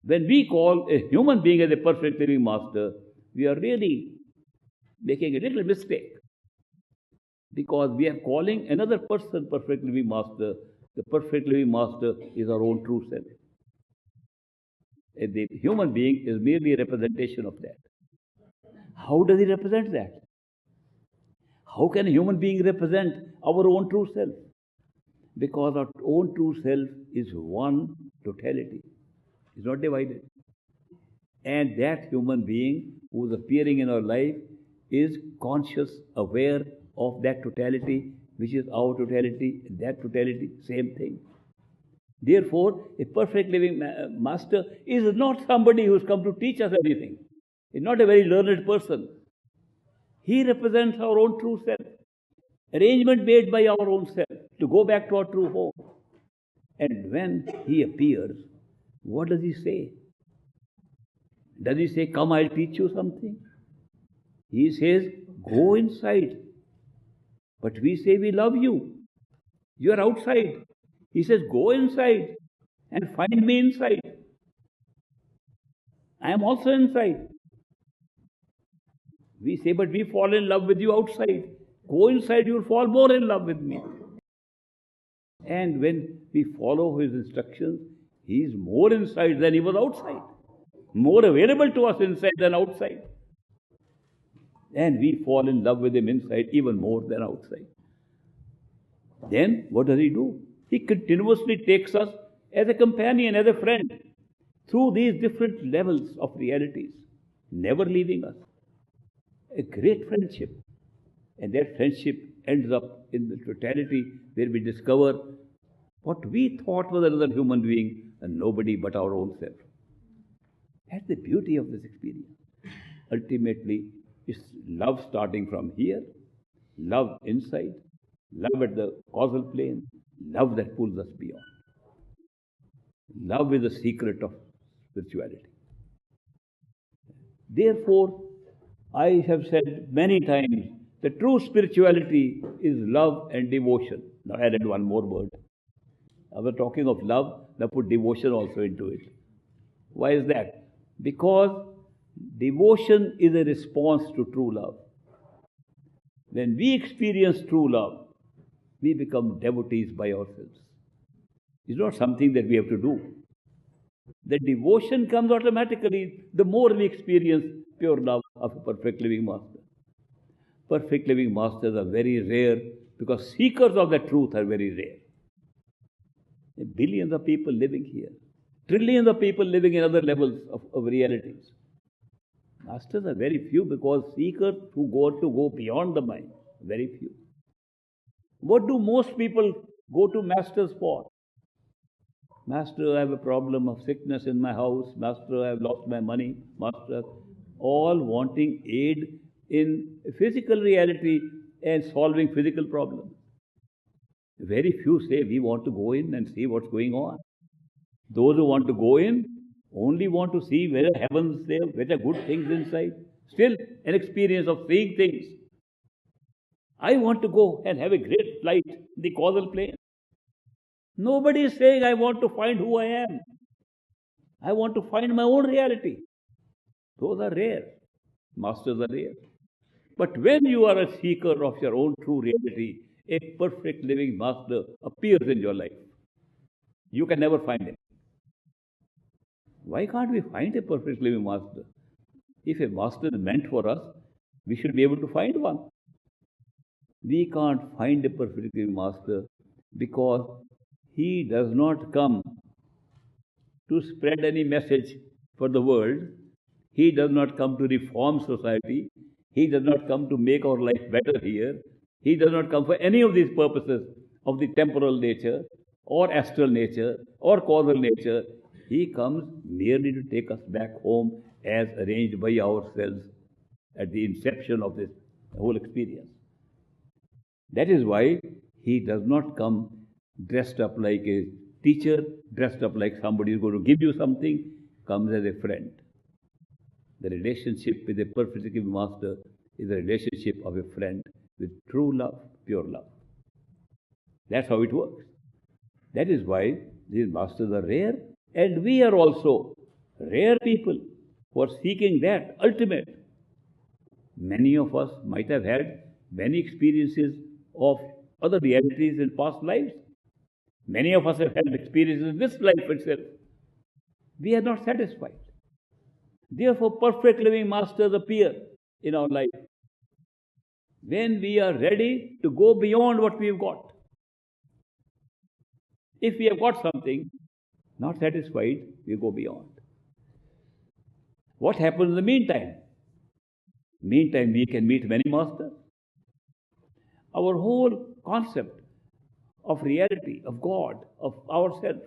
When we call a human being as a perfect living master, we are really making a little mistake, because we are calling another person perfect living master. The perfect living master is our own true self. And the human being is merely a representation of that. How does he represent that? How can a human being represent our own true self? Because our own true self is one totality. It's not divided. And that human being who is appearing in our life is conscious, aware of that totality, which is our totality, that totality, same thing. Therefore, a perfect living master is not somebody who has come to teach us anything. He's not a very learned person. He represents our own true self. Arrangement made by our own self to go back to our true home. And when he appears, what does he say? Does he say, come, I'll teach you something? He says, go inside. But we say, we love you. You are outside. He says, go inside and find me inside. I am also inside. We say, but we fall in love with you outside. Go inside, you will fall more in love with me. And when we follow his instructions, he is more inside than he was outside. More available to us inside than outside. And we fall in love with him inside even more than outside. Then what does he do? He continuously takes us as a companion, as a friend, through these different levels of realities, never leaving us. A great friendship. And that friendship ends up in the totality where we discover What we thought was another human being and nobody but our own self. That's the beauty of this experience. Ultimately, it's love starting from here, love inside, love at the causal plane, love that pulls us beyond. Love is the secret of spirituality. Therefore, I have said many times that true spirituality is love and devotion. Now, I added one more word. I was talking of love, now put devotion also into it. Why is that? Because devotion is a response to true love. When we experience true love, we become devotees by ourselves. It's not something that we have to do. The devotion comes automatically the more we experience pure love of a perfect living master. Perfect living masters are very rare because seekers of the truth are very rare. Billions of people living here, trillions of people living in other levels of realities. Masters are very few because seekers who go beyond the mind, very few. What do most people go to masters for? Master, I have a problem of sickness in my house. Master, I have lost my money. Master, all wanting aid in physical reality and solving physical problems. Very few say we want to go in and see what's going on. Those who want to go in only want to see whether heaven's there, whether good things inside. Still an experience of seeing things. I want to go and have a great flight in the causal plane. Nobody is saying I want to find who I am. I want to find my own reality. Those are rare. Masters are rare. But when you are a seeker of your own true reality, a perfect living master appears in your life. You can never find him. Why can't we find a perfect living master? If a master is meant for us, we should be able to find one. We can't find a perfect living master because he does not come to spread any message for the world. He does not come to reform society. He does not come to make our life better here. He does not come for any of these purposes of the temporal nature or astral nature or causal nature. He comes merely to take us back home as arranged by ourselves at the inception of this whole experience. That is why he does not come dressed up like a teacher, dressed up like somebody who is going to give you something, comes as a friend. The relationship with a perfect living master is a relationship of a friend with true love, pure love. That's how it works. That is why these masters are rare, and we are also rare people who are seeking that ultimate. Many of us might have had many experiences of other realities in past lives. Many of us have had experiences in this life itself. We are not satisfied. Therefore, perfect living masters appear in our life when we are ready to go beyond what we've got. If we have got something, not satisfied, we go beyond. What happens in the meantime? Meantime, we can meet many masters. Our whole concept of reality, of God, of ourselves,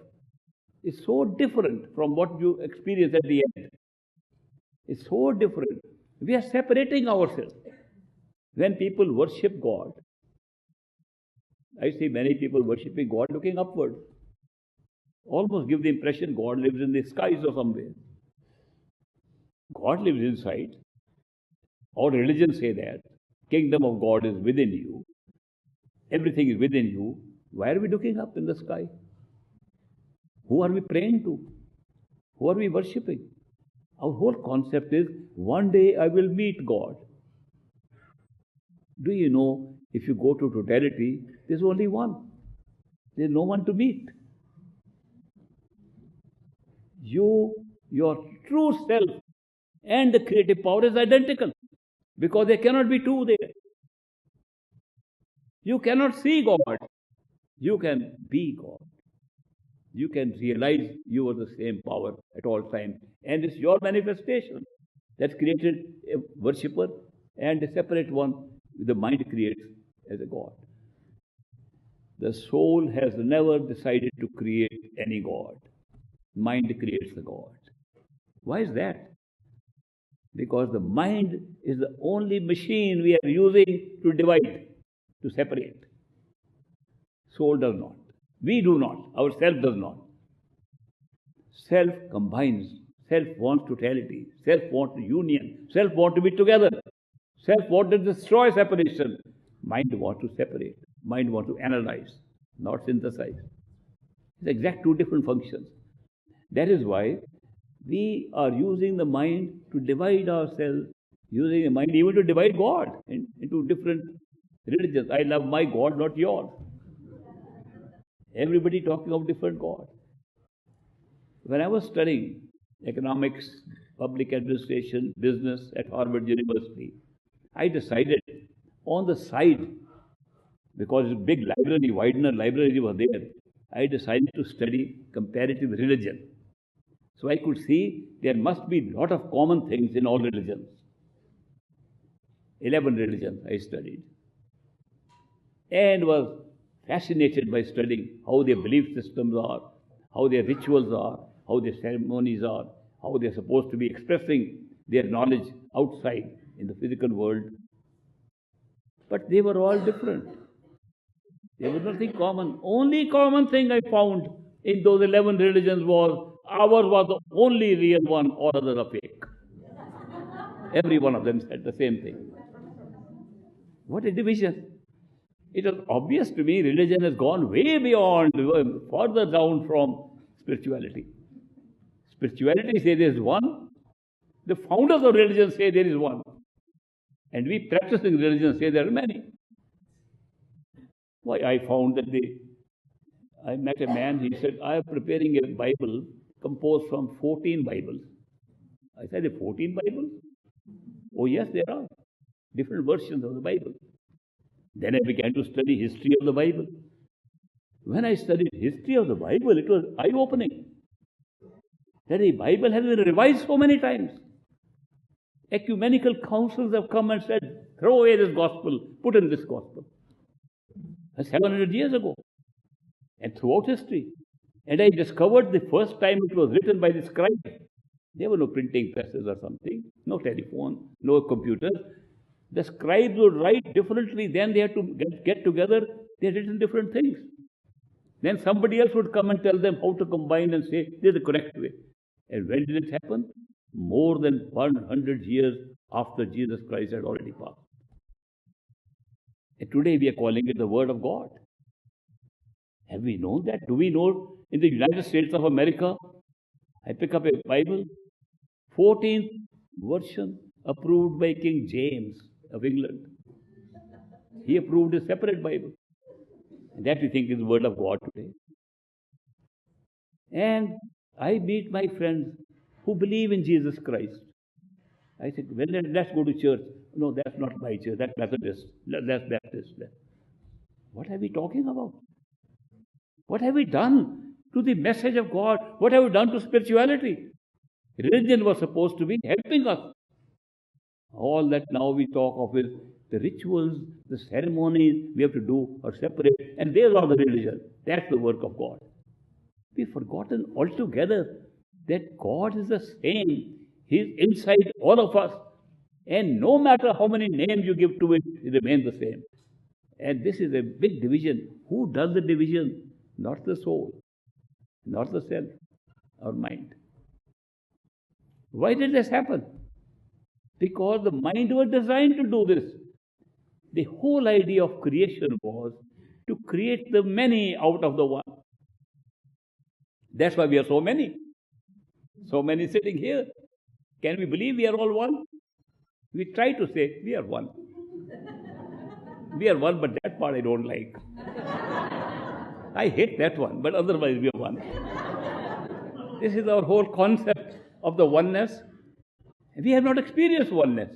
is so different from what you experience at the end. It's so different. We are separating ourselves. When people worship God, I see many people worshipping God looking upward. Almost give the impression God lives in the skies or somewhere. God lives inside. All religions say that. Kingdom of God is within you. Everything is within you. Why are we looking up in the sky? Who are we praying to? Who are we worshipping? Our whole concept is, one day I will meet God. Do you know, if you go to totality, there's only one. There's no one to meet. You, your true self, and the creative power is identical, because there cannot be two there. You cannot see God. You can be God. You can realize you are the same power at all times. And it's your manifestation that created a worshipper and a separate one the mind creates as a God. The soul has never decided to create any God. Mind creates the God. Why is that? Because the mind is the only machine we are using to divide, to separate. Soul does not. We do not. Our self does not. Self combines. Self wants totality. Self wants union. Self wants to be together. Self wants to destroy separation. Mind wants to separate. Mind wants to analyze, not synthesize. It's exact two different functions. That is why we are using the mind to divide ourselves, using the mind even to divide God into different religions. I love my God, not yours. Everybody talking of different God. When I was studying economics, public administration, business at Harvard University, I decided on the side, because a big library, Widener library was there, I decided to study comparative religion. So I could see there must be a lot of common things in all religions. 11 religions I studied. And was fascinated by studying how their belief systems are, how their rituals are, how their ceremonies are, how they're supposed to be expressing their knowledge outside in the physical world. But they were all different. There was nothing common. Only common thing I found in those 11 religions was ours was the only real one, all others are fake. Every one of them said the same thing. What a division. It was obvious to me religion has gone way beyond, further down from spirituality. Spirituality says there is one. The founders of religion say there is one. And we practicing religion say there are many. Why, I found that I met a man, he said, I am preparing a Bible composed from 14 Bibles. I said, 14 Bibles? Oh yes, there are different versions of the Bible. Then I began to study history of the Bible. When I studied history of the Bible, it was eye-opening. That the Bible has been revised so many times. Ecumenical councils have come and said, throw away this gospel, put in this gospel. 700 years ago. And throughout history. And I discovered the first time it was written by the scribe. There were no printing presses or something, no telephone, no computers. The scribes would write differently. Then they had to get together. They had written different things. Then somebody else would come and tell them how to combine and say, this is the correct way. And when did it happen? More than 100 years after Jesus Christ had already passed. And today we are calling it the Word of God. Have we known that? Do we know in the United States of America, I pick up a Bible, 14th version approved by King James of England. He approved a separate Bible. And that we think is the Word of God today. And I meet my friends who believe in Jesus Christ. I said, well, let's go to church. No, that's not my church. That's Methodist. That's Baptist. What are we talking about? What have we done to the message of God? What have we done to spirituality? Religion was supposed to be helping us. All that now we talk of is the rituals, the ceremonies we have to do are separate. And they are the religion. That's the work of God. We've forgotten altogether that God is the same. He is inside all of us. And no matter how many names you give to it, it remains the same. And this is a big division. Who does the division? Not the soul, not the self, our mind. Why did this happen? Because the mind was designed to do this. The whole idea of creation was to create the many out of the one. That's why we are so many. So many sitting here. Can we believe we are all one? We try to say we are one. We are one, but that part I don't like. I hate that one, but otherwise we are one. This is our whole concept of the oneness. We have not experienced oneness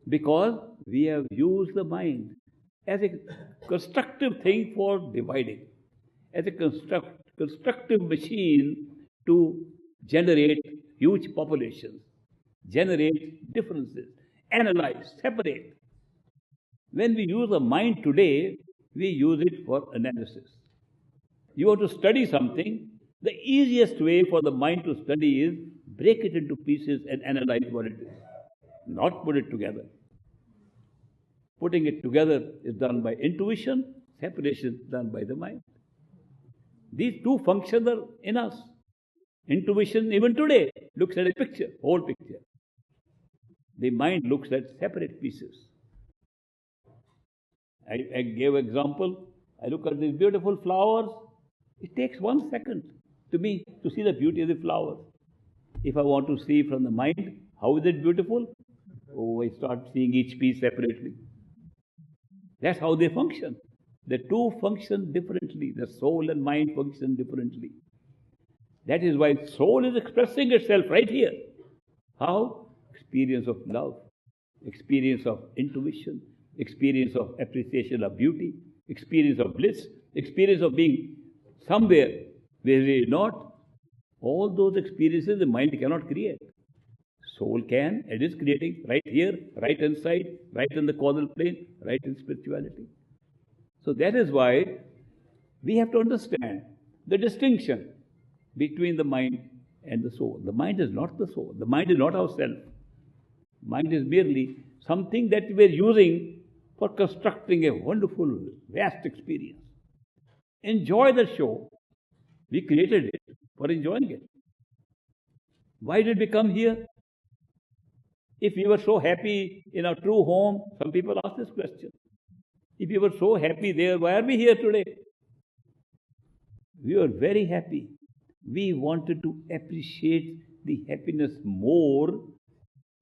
because we have used the mind as a constructive thing for dividing, as a constructive machine to generate huge populations, generate differences, analyze, separate. When we use the mind today, we use it for analysis. You want to study something, the easiest way for the mind to study is break it into pieces and analyze what it is, not put it together. Putting it together is done by intuition, separation is done by the mind. These two functions are in us. Intuition, even today, looks at a picture, whole picture. The mind looks at separate pieces. I gave an example. I look at these beautiful flowers. It takes 1 second to me to see the beauty of the flowers. If I want to see from the mind, how is it beautiful? Oh, I start seeing each piece separately. That's how they function. The two function differently. The soul and mind function differently. That is why soul is expressing itself right here. How? Experience of love, experience of intuition, experience of appreciation of beauty, experience of bliss, experience of being somewhere where we are not. All those experiences the mind cannot create. Soul can, it is creating right here, right inside, right in the causal plane, right in spirituality. So that is why we have to understand the distinction between the mind and the soul. The mind is not the soul. The mind is not ourself. Mind is merely something that we are using for constructing a wonderful, vast experience. Enjoy the show. We created it for enjoying it. Why did we come here? If we were so happy in our true home, some people ask this question. If we were so happy there, why are we here today? We were very happy. We wanted to appreciate the happiness more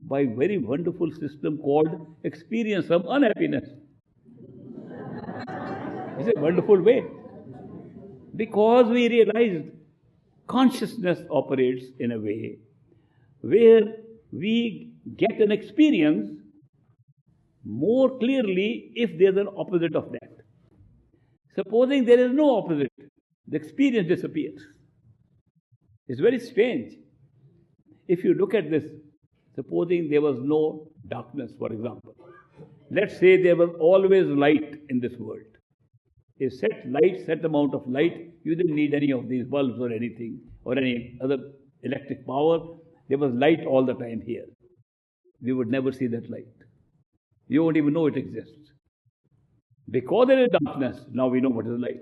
by a very wonderful system called experience of unhappiness. It's a wonderful way. Because we realized consciousness operates in a way where we get an experience more clearly if there's an opposite of that. Supposing there is no opposite, the experience disappears. It's very strange. If you look at this, supposing there was no darkness, for example. Let's say there was always light in this world. A set amount of light, you didn't need any of these bulbs or anything, or any other electric power. There was light all the time here. We would never see that light. You won't even know it exists. Because there is darkness, now we know what is light.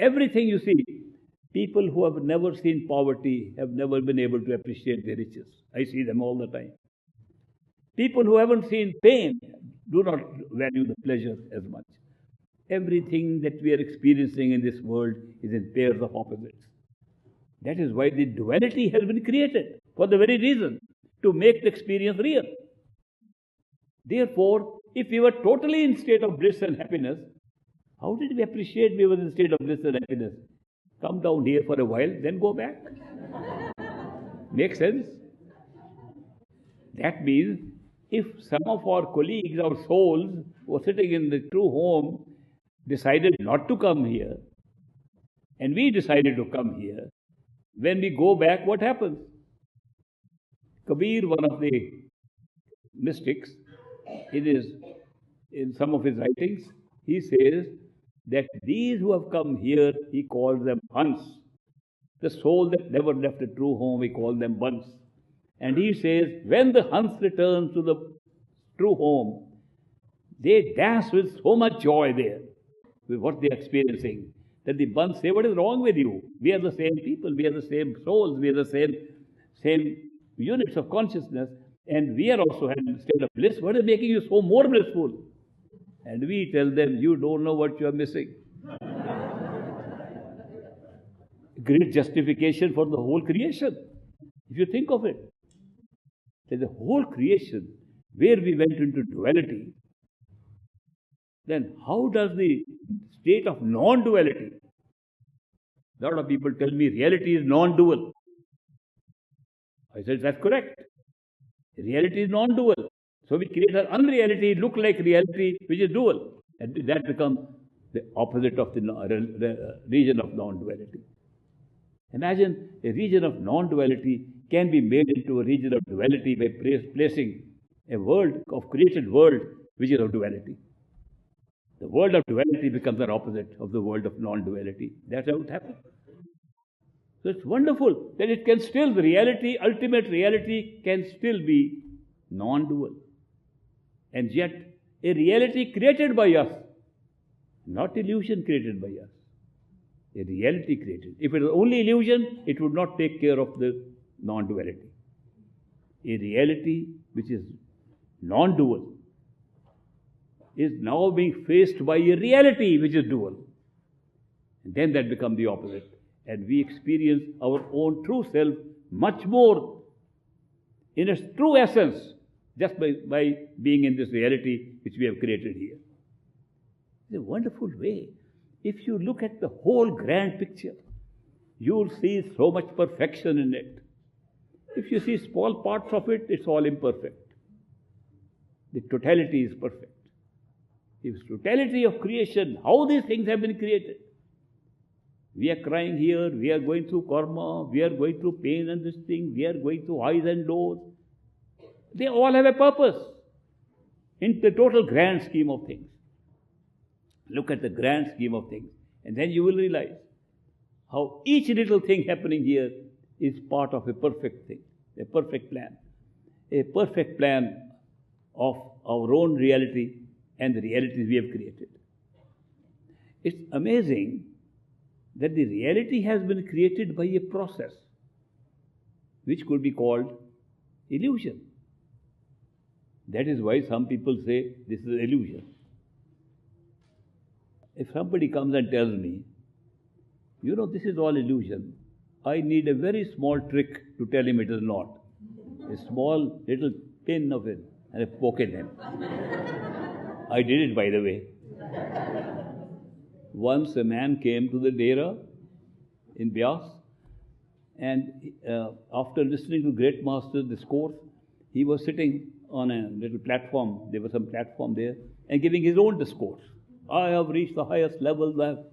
Everything you see, people who have never seen poverty have never been able to appreciate their riches. I see them all the time. People who haven't seen pain do not value the pleasure as much. Everything that we are experiencing in this world is in pairs of opposites. That is why the duality has been created, for the very reason, to make the experience real. Therefore, if we were totally in state of bliss and happiness, how did we appreciate we were in state of bliss and happiness? Come down here for a while, then go back. Makes sense? That means if some of our colleagues, our souls, who are sitting in the true home, decided not to come here, and we decided to come here, when we go back, what happens? Kabir, one of the mystics, in some of his writings, he says that these who have come here, he calls them Hans. The soul that never left a true home, he calls them Bans. And he says, when the Hans returns to the true home, they dance with so much joy there, with what they are experiencing, that the Bans say, what is wrong with you? We are the same people, we are the same souls, we are the same units of consciousness, and we are also having a state of bliss. What is making you so more blissful? And we tell them, you don't know what you are missing. Great justification for the whole creation. If you think of it, that the whole creation, where we went into duality, then how does the state of non-duality? A lot of people tell me reality is non-dual. I said, that's correct. Reality is non-dual. So we create an unreality, look like reality, which is dual. And that becomes the opposite of the region of non-duality. Imagine a region of non-duality can be made into a region of duality by placing a world, of created world, which is of duality. The world of duality becomes the opposite of the world of non-duality. That's how it happens. So it's wonderful that it can still, the reality, ultimate reality can still be non-dual. And yet, a reality created by us, not illusion created by us. A reality created. If it was only illusion, it would not take care of the non-duality. A reality which is non-dual is now being faced by a reality which is dual. And then that becomes the opposite. And we experience our own true self much more in its true essence just by being in this reality which we have created here. It's a wonderful way. If you look at the whole grand picture, you'll see so much perfection in it. If you see small parts of it, it's all imperfect. The totality is perfect. It's totality of creation, how these things have been created. We are crying here, we are going through karma, we are going through pain and this thing, we are going through highs and lows. They all have a purpose in the total grand scheme of things. Look at the grand scheme of things, and then you will realize how each little thing happening here is part of a perfect thing, a perfect plan of our own reality and the realities we have created. It's amazing that the reality has been created by a process which could be called illusion. That is why some people say this is illusion. If somebody comes and tells me, this is all illusion, I need a very small trick to tell him it is not. A small little pin of it and a poke in him. I did it, by the way. Once a man came to the Dera in Bias, and after listening to great master's discourse, he was sitting on a little platform, there was some platform there, and giving his own discourse. I have reached the highest level,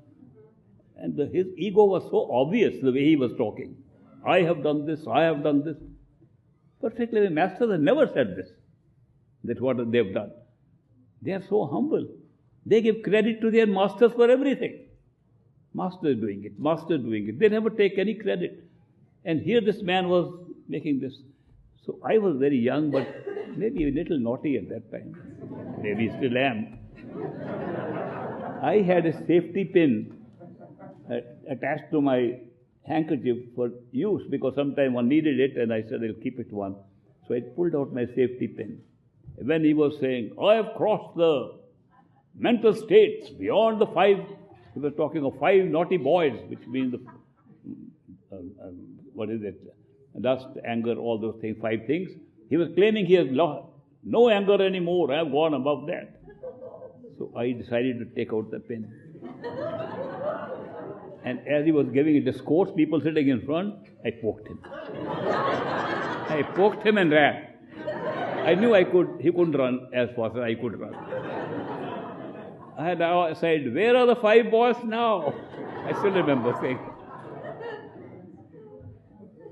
and his ego was so obvious the way he was talking. I have done this, I have done this. Perfectly, the masters have never said this, that what they have done. They are so humble. They give credit to their masters for everything. Master is doing it, master is doing it. They never take any credit. And here this man was making this. So I was very young, but maybe a little naughty at that time. Maybe still am. I had a safety pin attached to my handkerchief for use because sometime one needed it, and I said I'll keep it one. So I pulled out my safety pin. When he was saying, I have crossed the mental states beyond the 5, he was talking of 5 naughty boys, which means lust, anger, all those things, 5 things. He was claiming he has no anger anymore, I have gone above that. So I decided to take out the pen. And as he was giving a discourse, people sitting in front, I poked him. I poked him and ran. I knew he couldn't run as fast as I could run. I said, where are the 5 boys now? I still remember saying.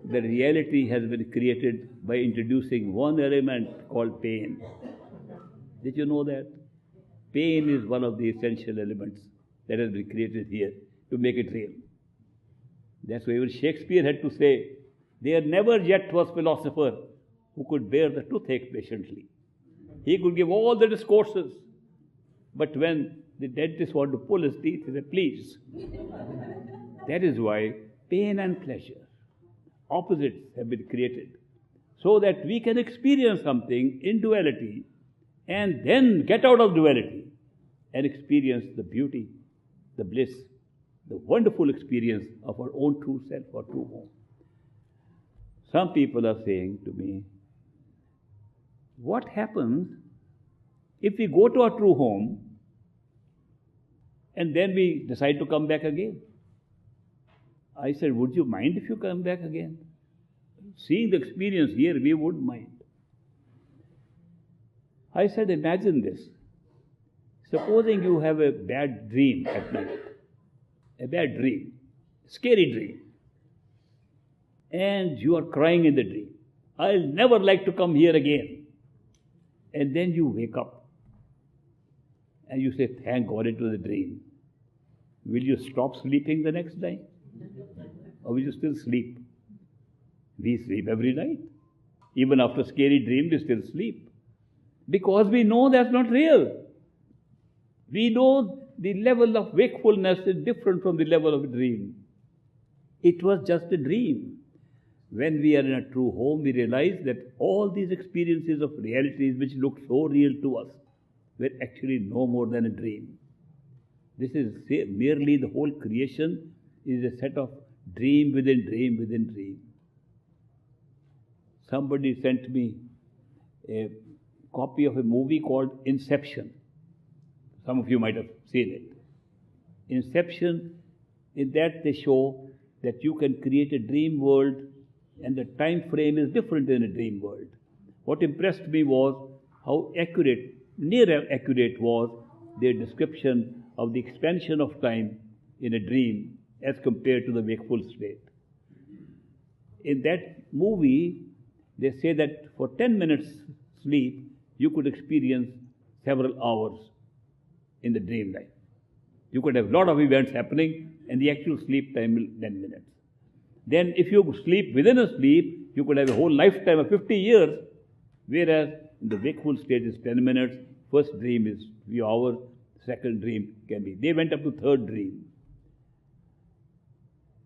The reality has been created by introducing one element called pain. Did you know that? Pain is one of the essential elements that has been created here to make it real. That's why even Shakespeare had to say, there never yet was philosopher who could bear the toothache patiently. He could give all the discourses, but when the dentist wanted to pull his teeth, he said, please. That is why pain and pleasure, opposites, have been created, so that we can experience something in duality and then get out of duality and experience the beauty, the bliss, the wonderful experience of our own true self or true home. Some people are saying to me, what happens if we go to our true home and then we decide to come back again? I said, would you mind if you come back again? Seeing the experience here, we wouldn't mind. I said, imagine this. Supposing you have a bad dream at night, a bad dream, scary dream, and you are crying in the dream. I'll never like to come here again. And then you wake up and you say, thank God it was a dream. Will you stop sleeping the next night? Or will you still sleep? We sleep every night. Even after scary dream, we still sleep. Because we know that's not real. We know the level of wakefulness is different from the level of a dream. It was just a dream. When we are in a true home, we realize that all these experiences of realities which look so real to us were actually no more than a dream. This is merely the whole creation is a set of dream within dream within dream. Somebody sent me a copy of a movie called Inception. Some of you might have seen it. Inception, in that they show that you can create a dream world and the time frame is different in a dream world. What impressed me was how accurate, near accurate was their description of the expansion of time in a dream as compared to the wakeful state. In that movie, they say that for 10 minutes sleep, you could experience several hours in the dream life. You could have a lot of events happening and the actual sleep time will 10 minutes. Then if you sleep within a sleep, you could have a whole lifetime of 50 years, whereas in the wakeful state is 10 minutes, first dream is a few hours, second dream can be. They went up to third dream.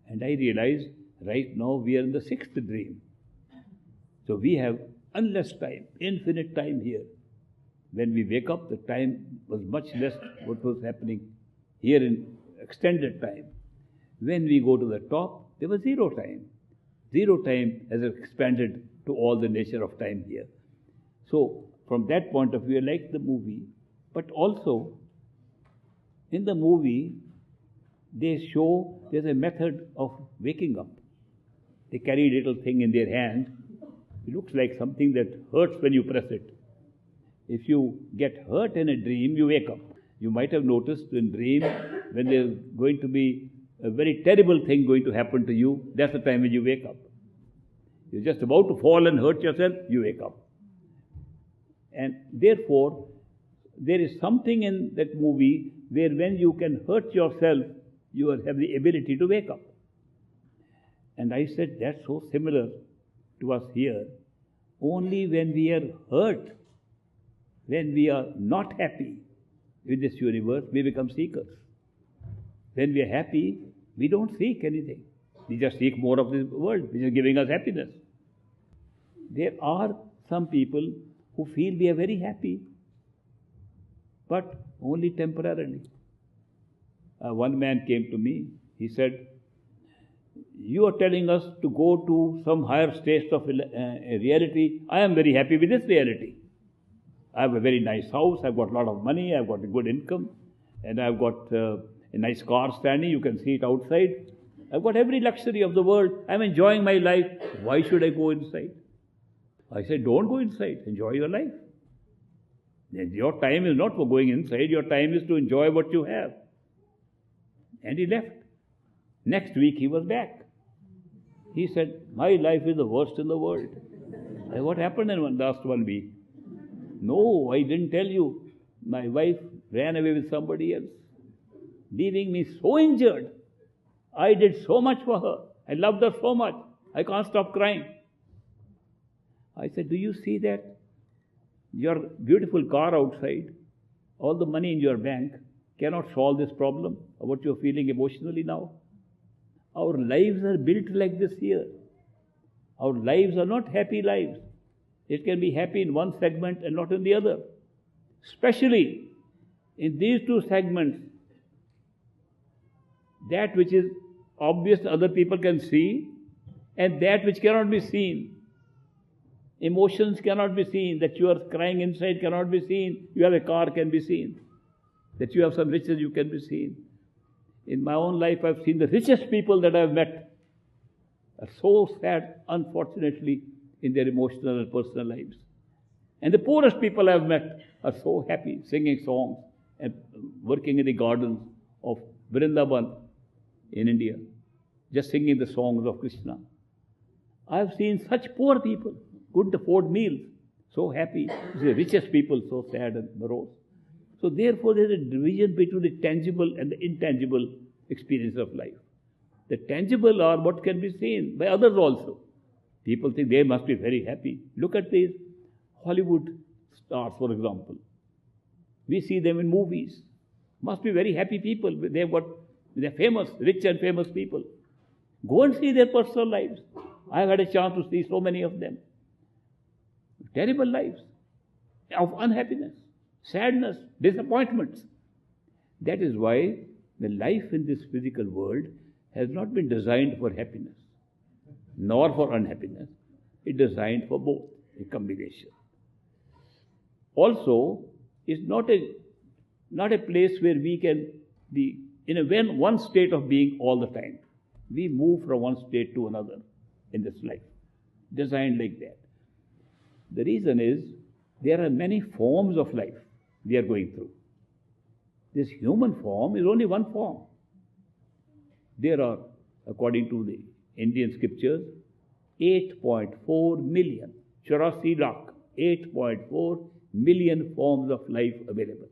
And I realized right now we are in the sixth dream. So we have endless time, infinite time here. When we wake up, the time was much less what was happening here in extended time. When we go to the top, there was zero time. Zero time has expanded to all the nature of time here. So from that point of view, I like the movie. But also, in the movie, they show there's a method of waking up. They carry a little thing in their hand. It looks like something that hurts when you press it. If you get hurt in a dream, you wake up. You might have noticed in dream, when there's going to be a very terrible thing going to happen to you, that's the time when you wake up. You're just about to fall and hurt yourself, you wake up. And therefore, there is something in that movie where when you can hurt yourself, you have the ability to wake up. And I said, that's so similar to us here. Only when we are hurt, when we are not happy with this universe, we become seekers. When we are happy, we don't seek anything. We just seek more of this world, which is giving us happiness. There are some people who feel we are very happy, but only temporarily. One man came to me, he said, you are telling us to go to some higher state of reality. I am very happy with this reality. I have a very nice house, I've got a lot of money, I've got a good income, and I've got a nice car standing, you can see it outside. I've got every luxury of the world, I'm enjoying my life. Why should I go inside? I said, don't go inside, enjoy your life. Your time is not for going inside, your time is to enjoy what you have. And he left. Next week he was back. He said, my life is the worst in the world. I said, what happened in the last 1 week? No, I didn't tell you. My wife ran away with somebody else, leaving me so injured. I did so much for her. I loved her so much. I can't stop crying. I said, do you see that? Your beautiful car outside, all the money in your bank cannot solve this problem of what you're feeling emotionally now. Our lives are built like this here. Our lives are not happy lives. It can be happy in one segment and not in the other. Especially in these two segments, that which is obvious other people can see and that which cannot be seen. Emotions cannot be seen. That you are crying inside cannot be seen. You have a car can be seen. That you have some riches you can be seen. In my own life, I've seen the richest people that I've met are so sad, unfortunately, in their emotional and personal lives. And the poorest people I've met are so happy, singing songs and working in the gardens of Vrindavan in India, just singing the songs of Krishna. I've seen such poor people, couldn't afford meals, so happy. The richest people, so sad and morose. So therefore there is a division between the tangible and the intangible experience of life. The tangible are what can be seen by others also. People think they must be very happy. Look at these Hollywood stars, for example. We see them in movies. Must be very happy people. They're famous, rich and famous people. Go and see their personal lives. I've had a chance to see so many of them. Terrible lives of unhappiness, sadness, disappointments. That is why the life in this physical world has not been designed for happiness, nor for unhappiness. It's designed for both, a combination. Also, it's not a place where we can be in one state of being all the time. We move from one state to another in this life, designed like that. The reason is there are many forms of life we are going through. This human form is only one form. There are, according to the Indian scriptures, 8.4 million, 84 lakh, 8.4 million forms of life available.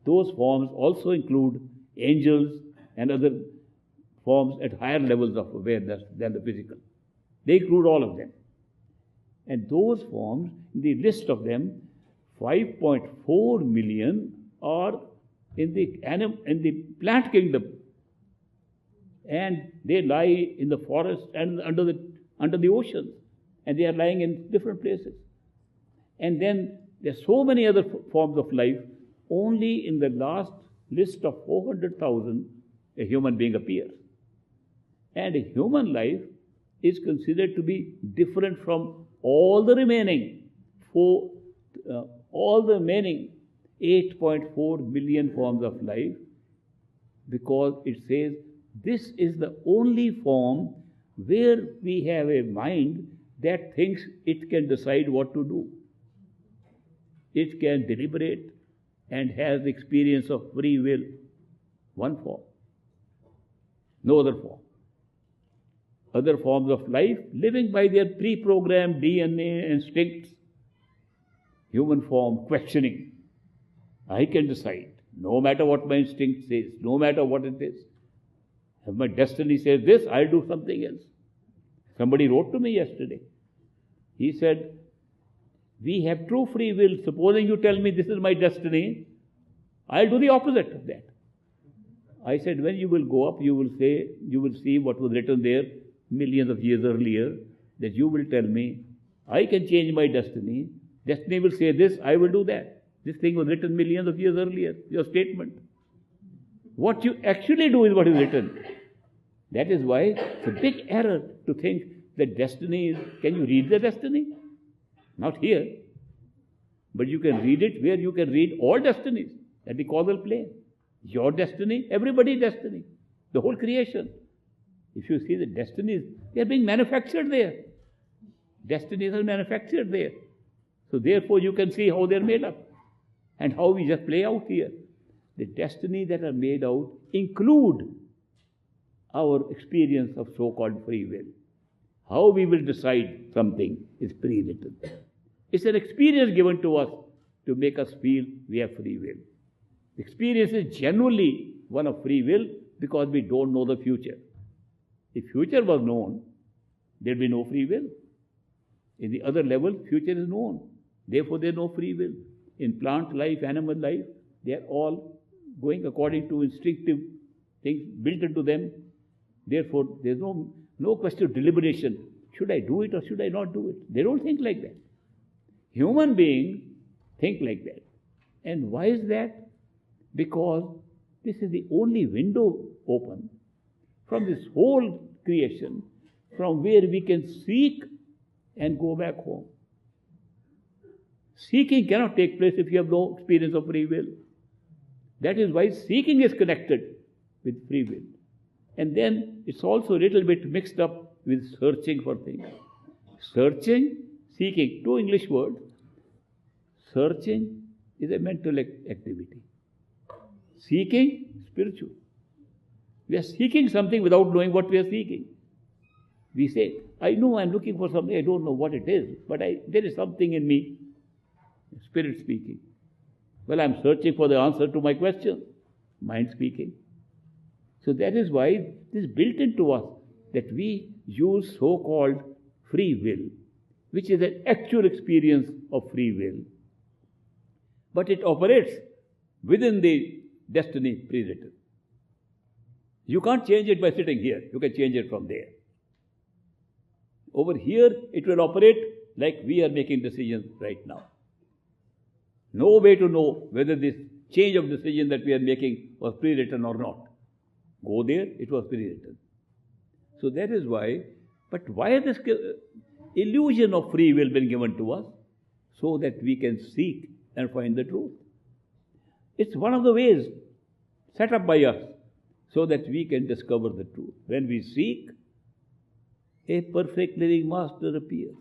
Those forms also include angels and other forms at higher levels of awareness than the physical. They include all of them. And those forms, in the list of them, 5.4 million are in the plant kingdom. And they lie in the forest and under the oceans. And they are lying in different places. And then there are so many other forms of life. Only in the last list of 400,000, a human being appears. And a human life is considered to be different from all the remaining 8.4 million forms of life, because it says this is the only form where we have a mind that thinks it can decide what to do. It can deliberate and has the experience of free will. One form. No other form. Other forms of life living by their pre-programmed DNA instincts. Human form questioning. I can decide, no matter what my instinct says, no matter what it is. If my destiny says this, I'll do something else. Somebody wrote to me yesterday. He said, we have true free will. Supposing you tell me this is my destiny, I'll do the opposite of that. I said, when you will go up, you will see what was written there millions of years earlier, that you will tell me, I can change my destiny. Destiny will say this, I will do that. This thing was written millions of years earlier, your statement. What you actually do is what is written. That is why it's a big error to think that destiny is, can you read the destiny? Not here. But you can read it where you can read all destinies at the causal plane. Your destiny, everybody's destiny, the whole creation. If you see the destinies, they are being manufactured there. Destinies are manufactured there. So therefore you can see how they are made up and how we just play out here. The destinies that are made out include our experience of so-called free will. How we will decide something is pre-written. It's an experience given to us to make us feel we have free will. The experience is genuinely one of free will because we don't know the future. If future was known, there'd be no free will. In the other level, future is known. Therefore, there's no free will. In plant life, animal life, they are all going according to instinctive things built into them. Therefore, there's no question of deliberation. Should I do it or should I not do it? They don't think like that. Human beings think like that. And why is that? Because this is the only window open from this whole creation, from where we can seek and go back home. Seeking cannot take place if you have no experience of free will. That is why seeking is connected with free will. And then it's also a little bit mixed up with searching for things. Searching, seeking, two English words. Searching is a mental activity. Seeking, spiritual. We are seeking something without knowing what we are seeking. We say, I know I'm looking for something, I don't know what it is, but there is something in me, spirit speaking. Well, I'm searching for the answer to my question. Mind speaking. So that is why it is built into us that we use so-called free will, which is an actual experience of free will. But it operates within the destiny pre-written. You can't change it by sitting here. You can change it from there. Over here, it will operate like we are making decisions right now. No way to know whether this change of decision that we are making was pre-written or not. Go there, it was pre-written. So that is why, but why has this illusion of free will been given to us? So that we can seek and find the truth. It's one of the ways set up by us so that we can discover the truth. When we seek, a perfect living master appears.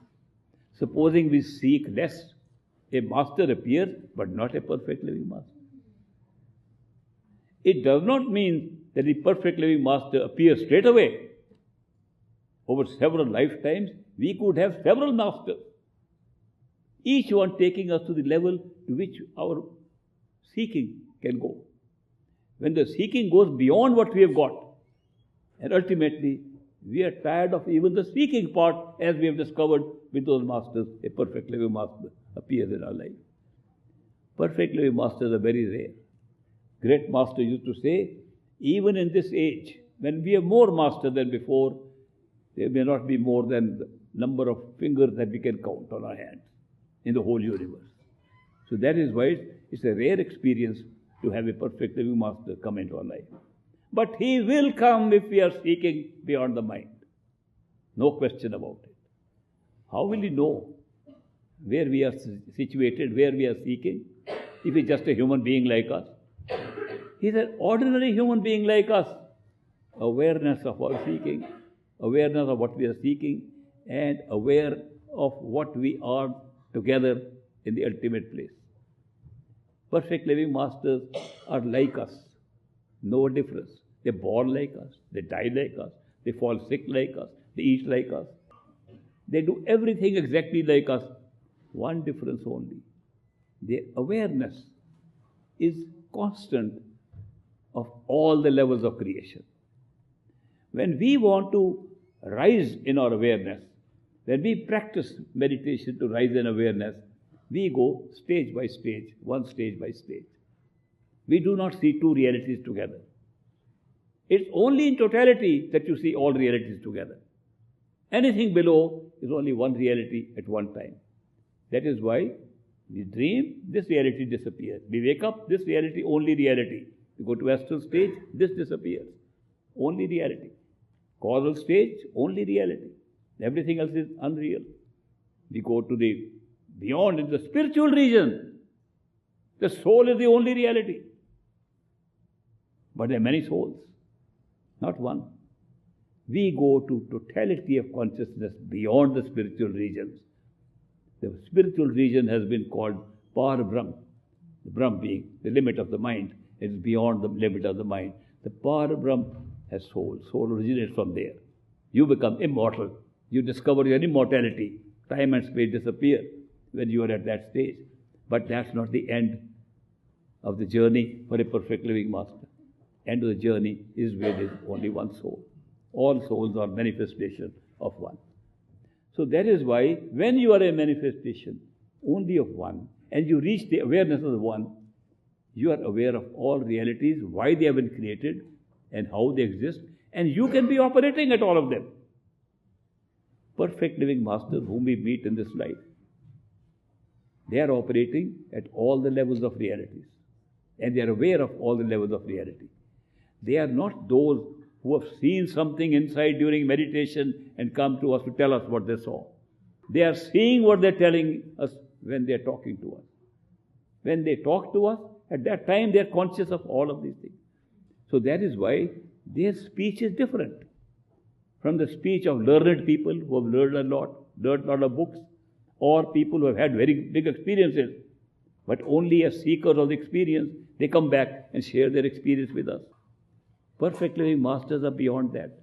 Supposing we seek less, a master appears, but not a perfect living master. It does not mean that the perfect living master appears straight away. Over several lifetimes, we could have several masters, each one taking us to the level to which our seeking can go. When the seeking goes beyond what we have got, and ultimately we are tired of even the seeking part, as we have discovered with those masters, a perfect living master appears in our life. Perfect living masters are very rare. Great master used to say, even in this age, when we have more masters than before, there may not be more than the number of fingers that we can count on our hands in the whole universe. So that is why it's a rare experience to have a perfect living master come into our life. But he will come if we are seeking beyond the mind. No question about it. How will he know where we are situated, where we are seeking, if he's just a human being like us? He's an ordinary human being like us. Awareness of our seeking, awareness of what we are seeking, and aware of what we are together in the ultimate place. Perfect living masters are like us. No difference. They're born like us. They die like us. They fall sick like us. They eat like us. They do everything exactly like us. One difference only. Their awareness is constant of all the levels of creation. When we want to rise in our awareness, when we practice meditation to rise in awareness, we go stage by stage, one stage by stage. We do not see two realities together. It's only in totality that you see all realities together. Anything below is only one reality at one time. That is why we dream, this reality disappears. We wake up, this reality, only reality. We go to astral stage, this disappears. Only reality. Causal stage, only reality. Everything else is unreal. We go to the beyond, in the spiritual region. The soul is the only reality. But there are many souls, not one. We go to totality of consciousness beyond the spiritual regions. The spiritual region has been called Par Brahm. The Brahm being the limit of the mind. It is beyond the limit of the mind. The Par Brahm has soul. Soul originates from there. You become immortal. You discover your immortality. Time and space disappear when you are at that stage. But that's not the end of the journey for a perfect living master. End of the journey is where there is only one soul. All souls are manifestation of one. So that is why when you are a manifestation only of one, and you reach the awareness of the one, you are aware of all realities, why they have been created, and how they exist, and you can be operating at all of them. Perfect living masters whom we meet in this life, they are operating at all the levels of realities, and they are aware of all the levels of reality. They are not those who have seen something inside during meditation and come to us to tell us what they saw. They are seeing what they are telling us when they are talking to us. When they talk to us, at that time they are conscious of all of these things. So that is why their speech is different from the speech of learned people who have learned a lot of books, or people who have had very big experiences, but only as seekers of the experience, they come back and share their experience with us. Perfect living masters are beyond that.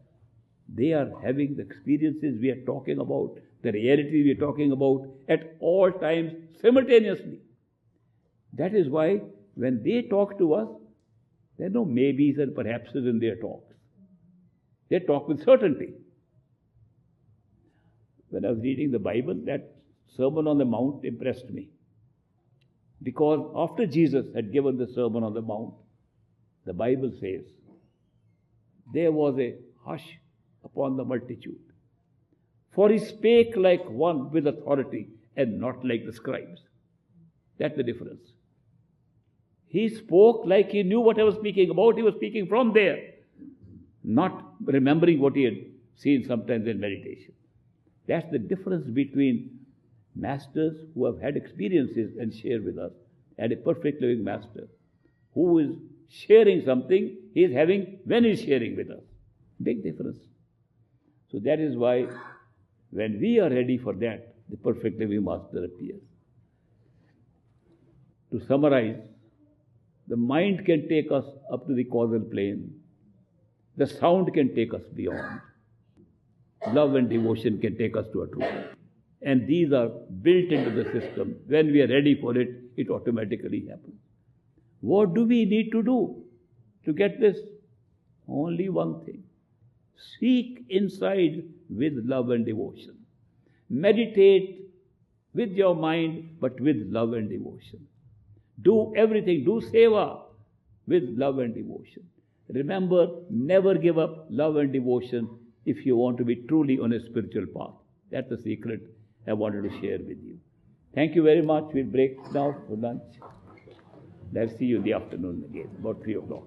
They are having the experiences we are talking about, the reality we are talking about at all times simultaneously. That is why when they talk to us, there are no maybes and perhapses in their talks. They talk with certainty. When I was reading the Bible, that Sermon on the Mount impressed me. Because after Jesus had given the Sermon on the Mount, the Bible says, there was a hush upon the multitude. For he spake like one with authority and not like the scribes. That's the difference. He spoke like he knew what I was speaking about. He was speaking from there, not remembering what he had seen sometimes in meditation. That's the difference between masters who have had experiences and share with us, and a perfect living master who is sharing something he is having when he is sharing with us. Big difference. So that is why when we are ready for that, the perfect living master appears. To summarize, the mind can take us up to the causal plane. The sound can take us beyond. Love and devotion can take us to a truth. And these are built into the system. When we are ready for it, it automatically happens. What do we need to do to get this? Only one thing. Seek inside with love and devotion. Meditate with your mind, but with love and devotion. Do everything, do seva with love and devotion. Remember, never give up love and devotion if you want to be truly on a spiritual path. That's the secret I wanted to share with you. Thank you very much. We'll break now for lunch. Let's see you in the afternoon again, about 3 o'clock.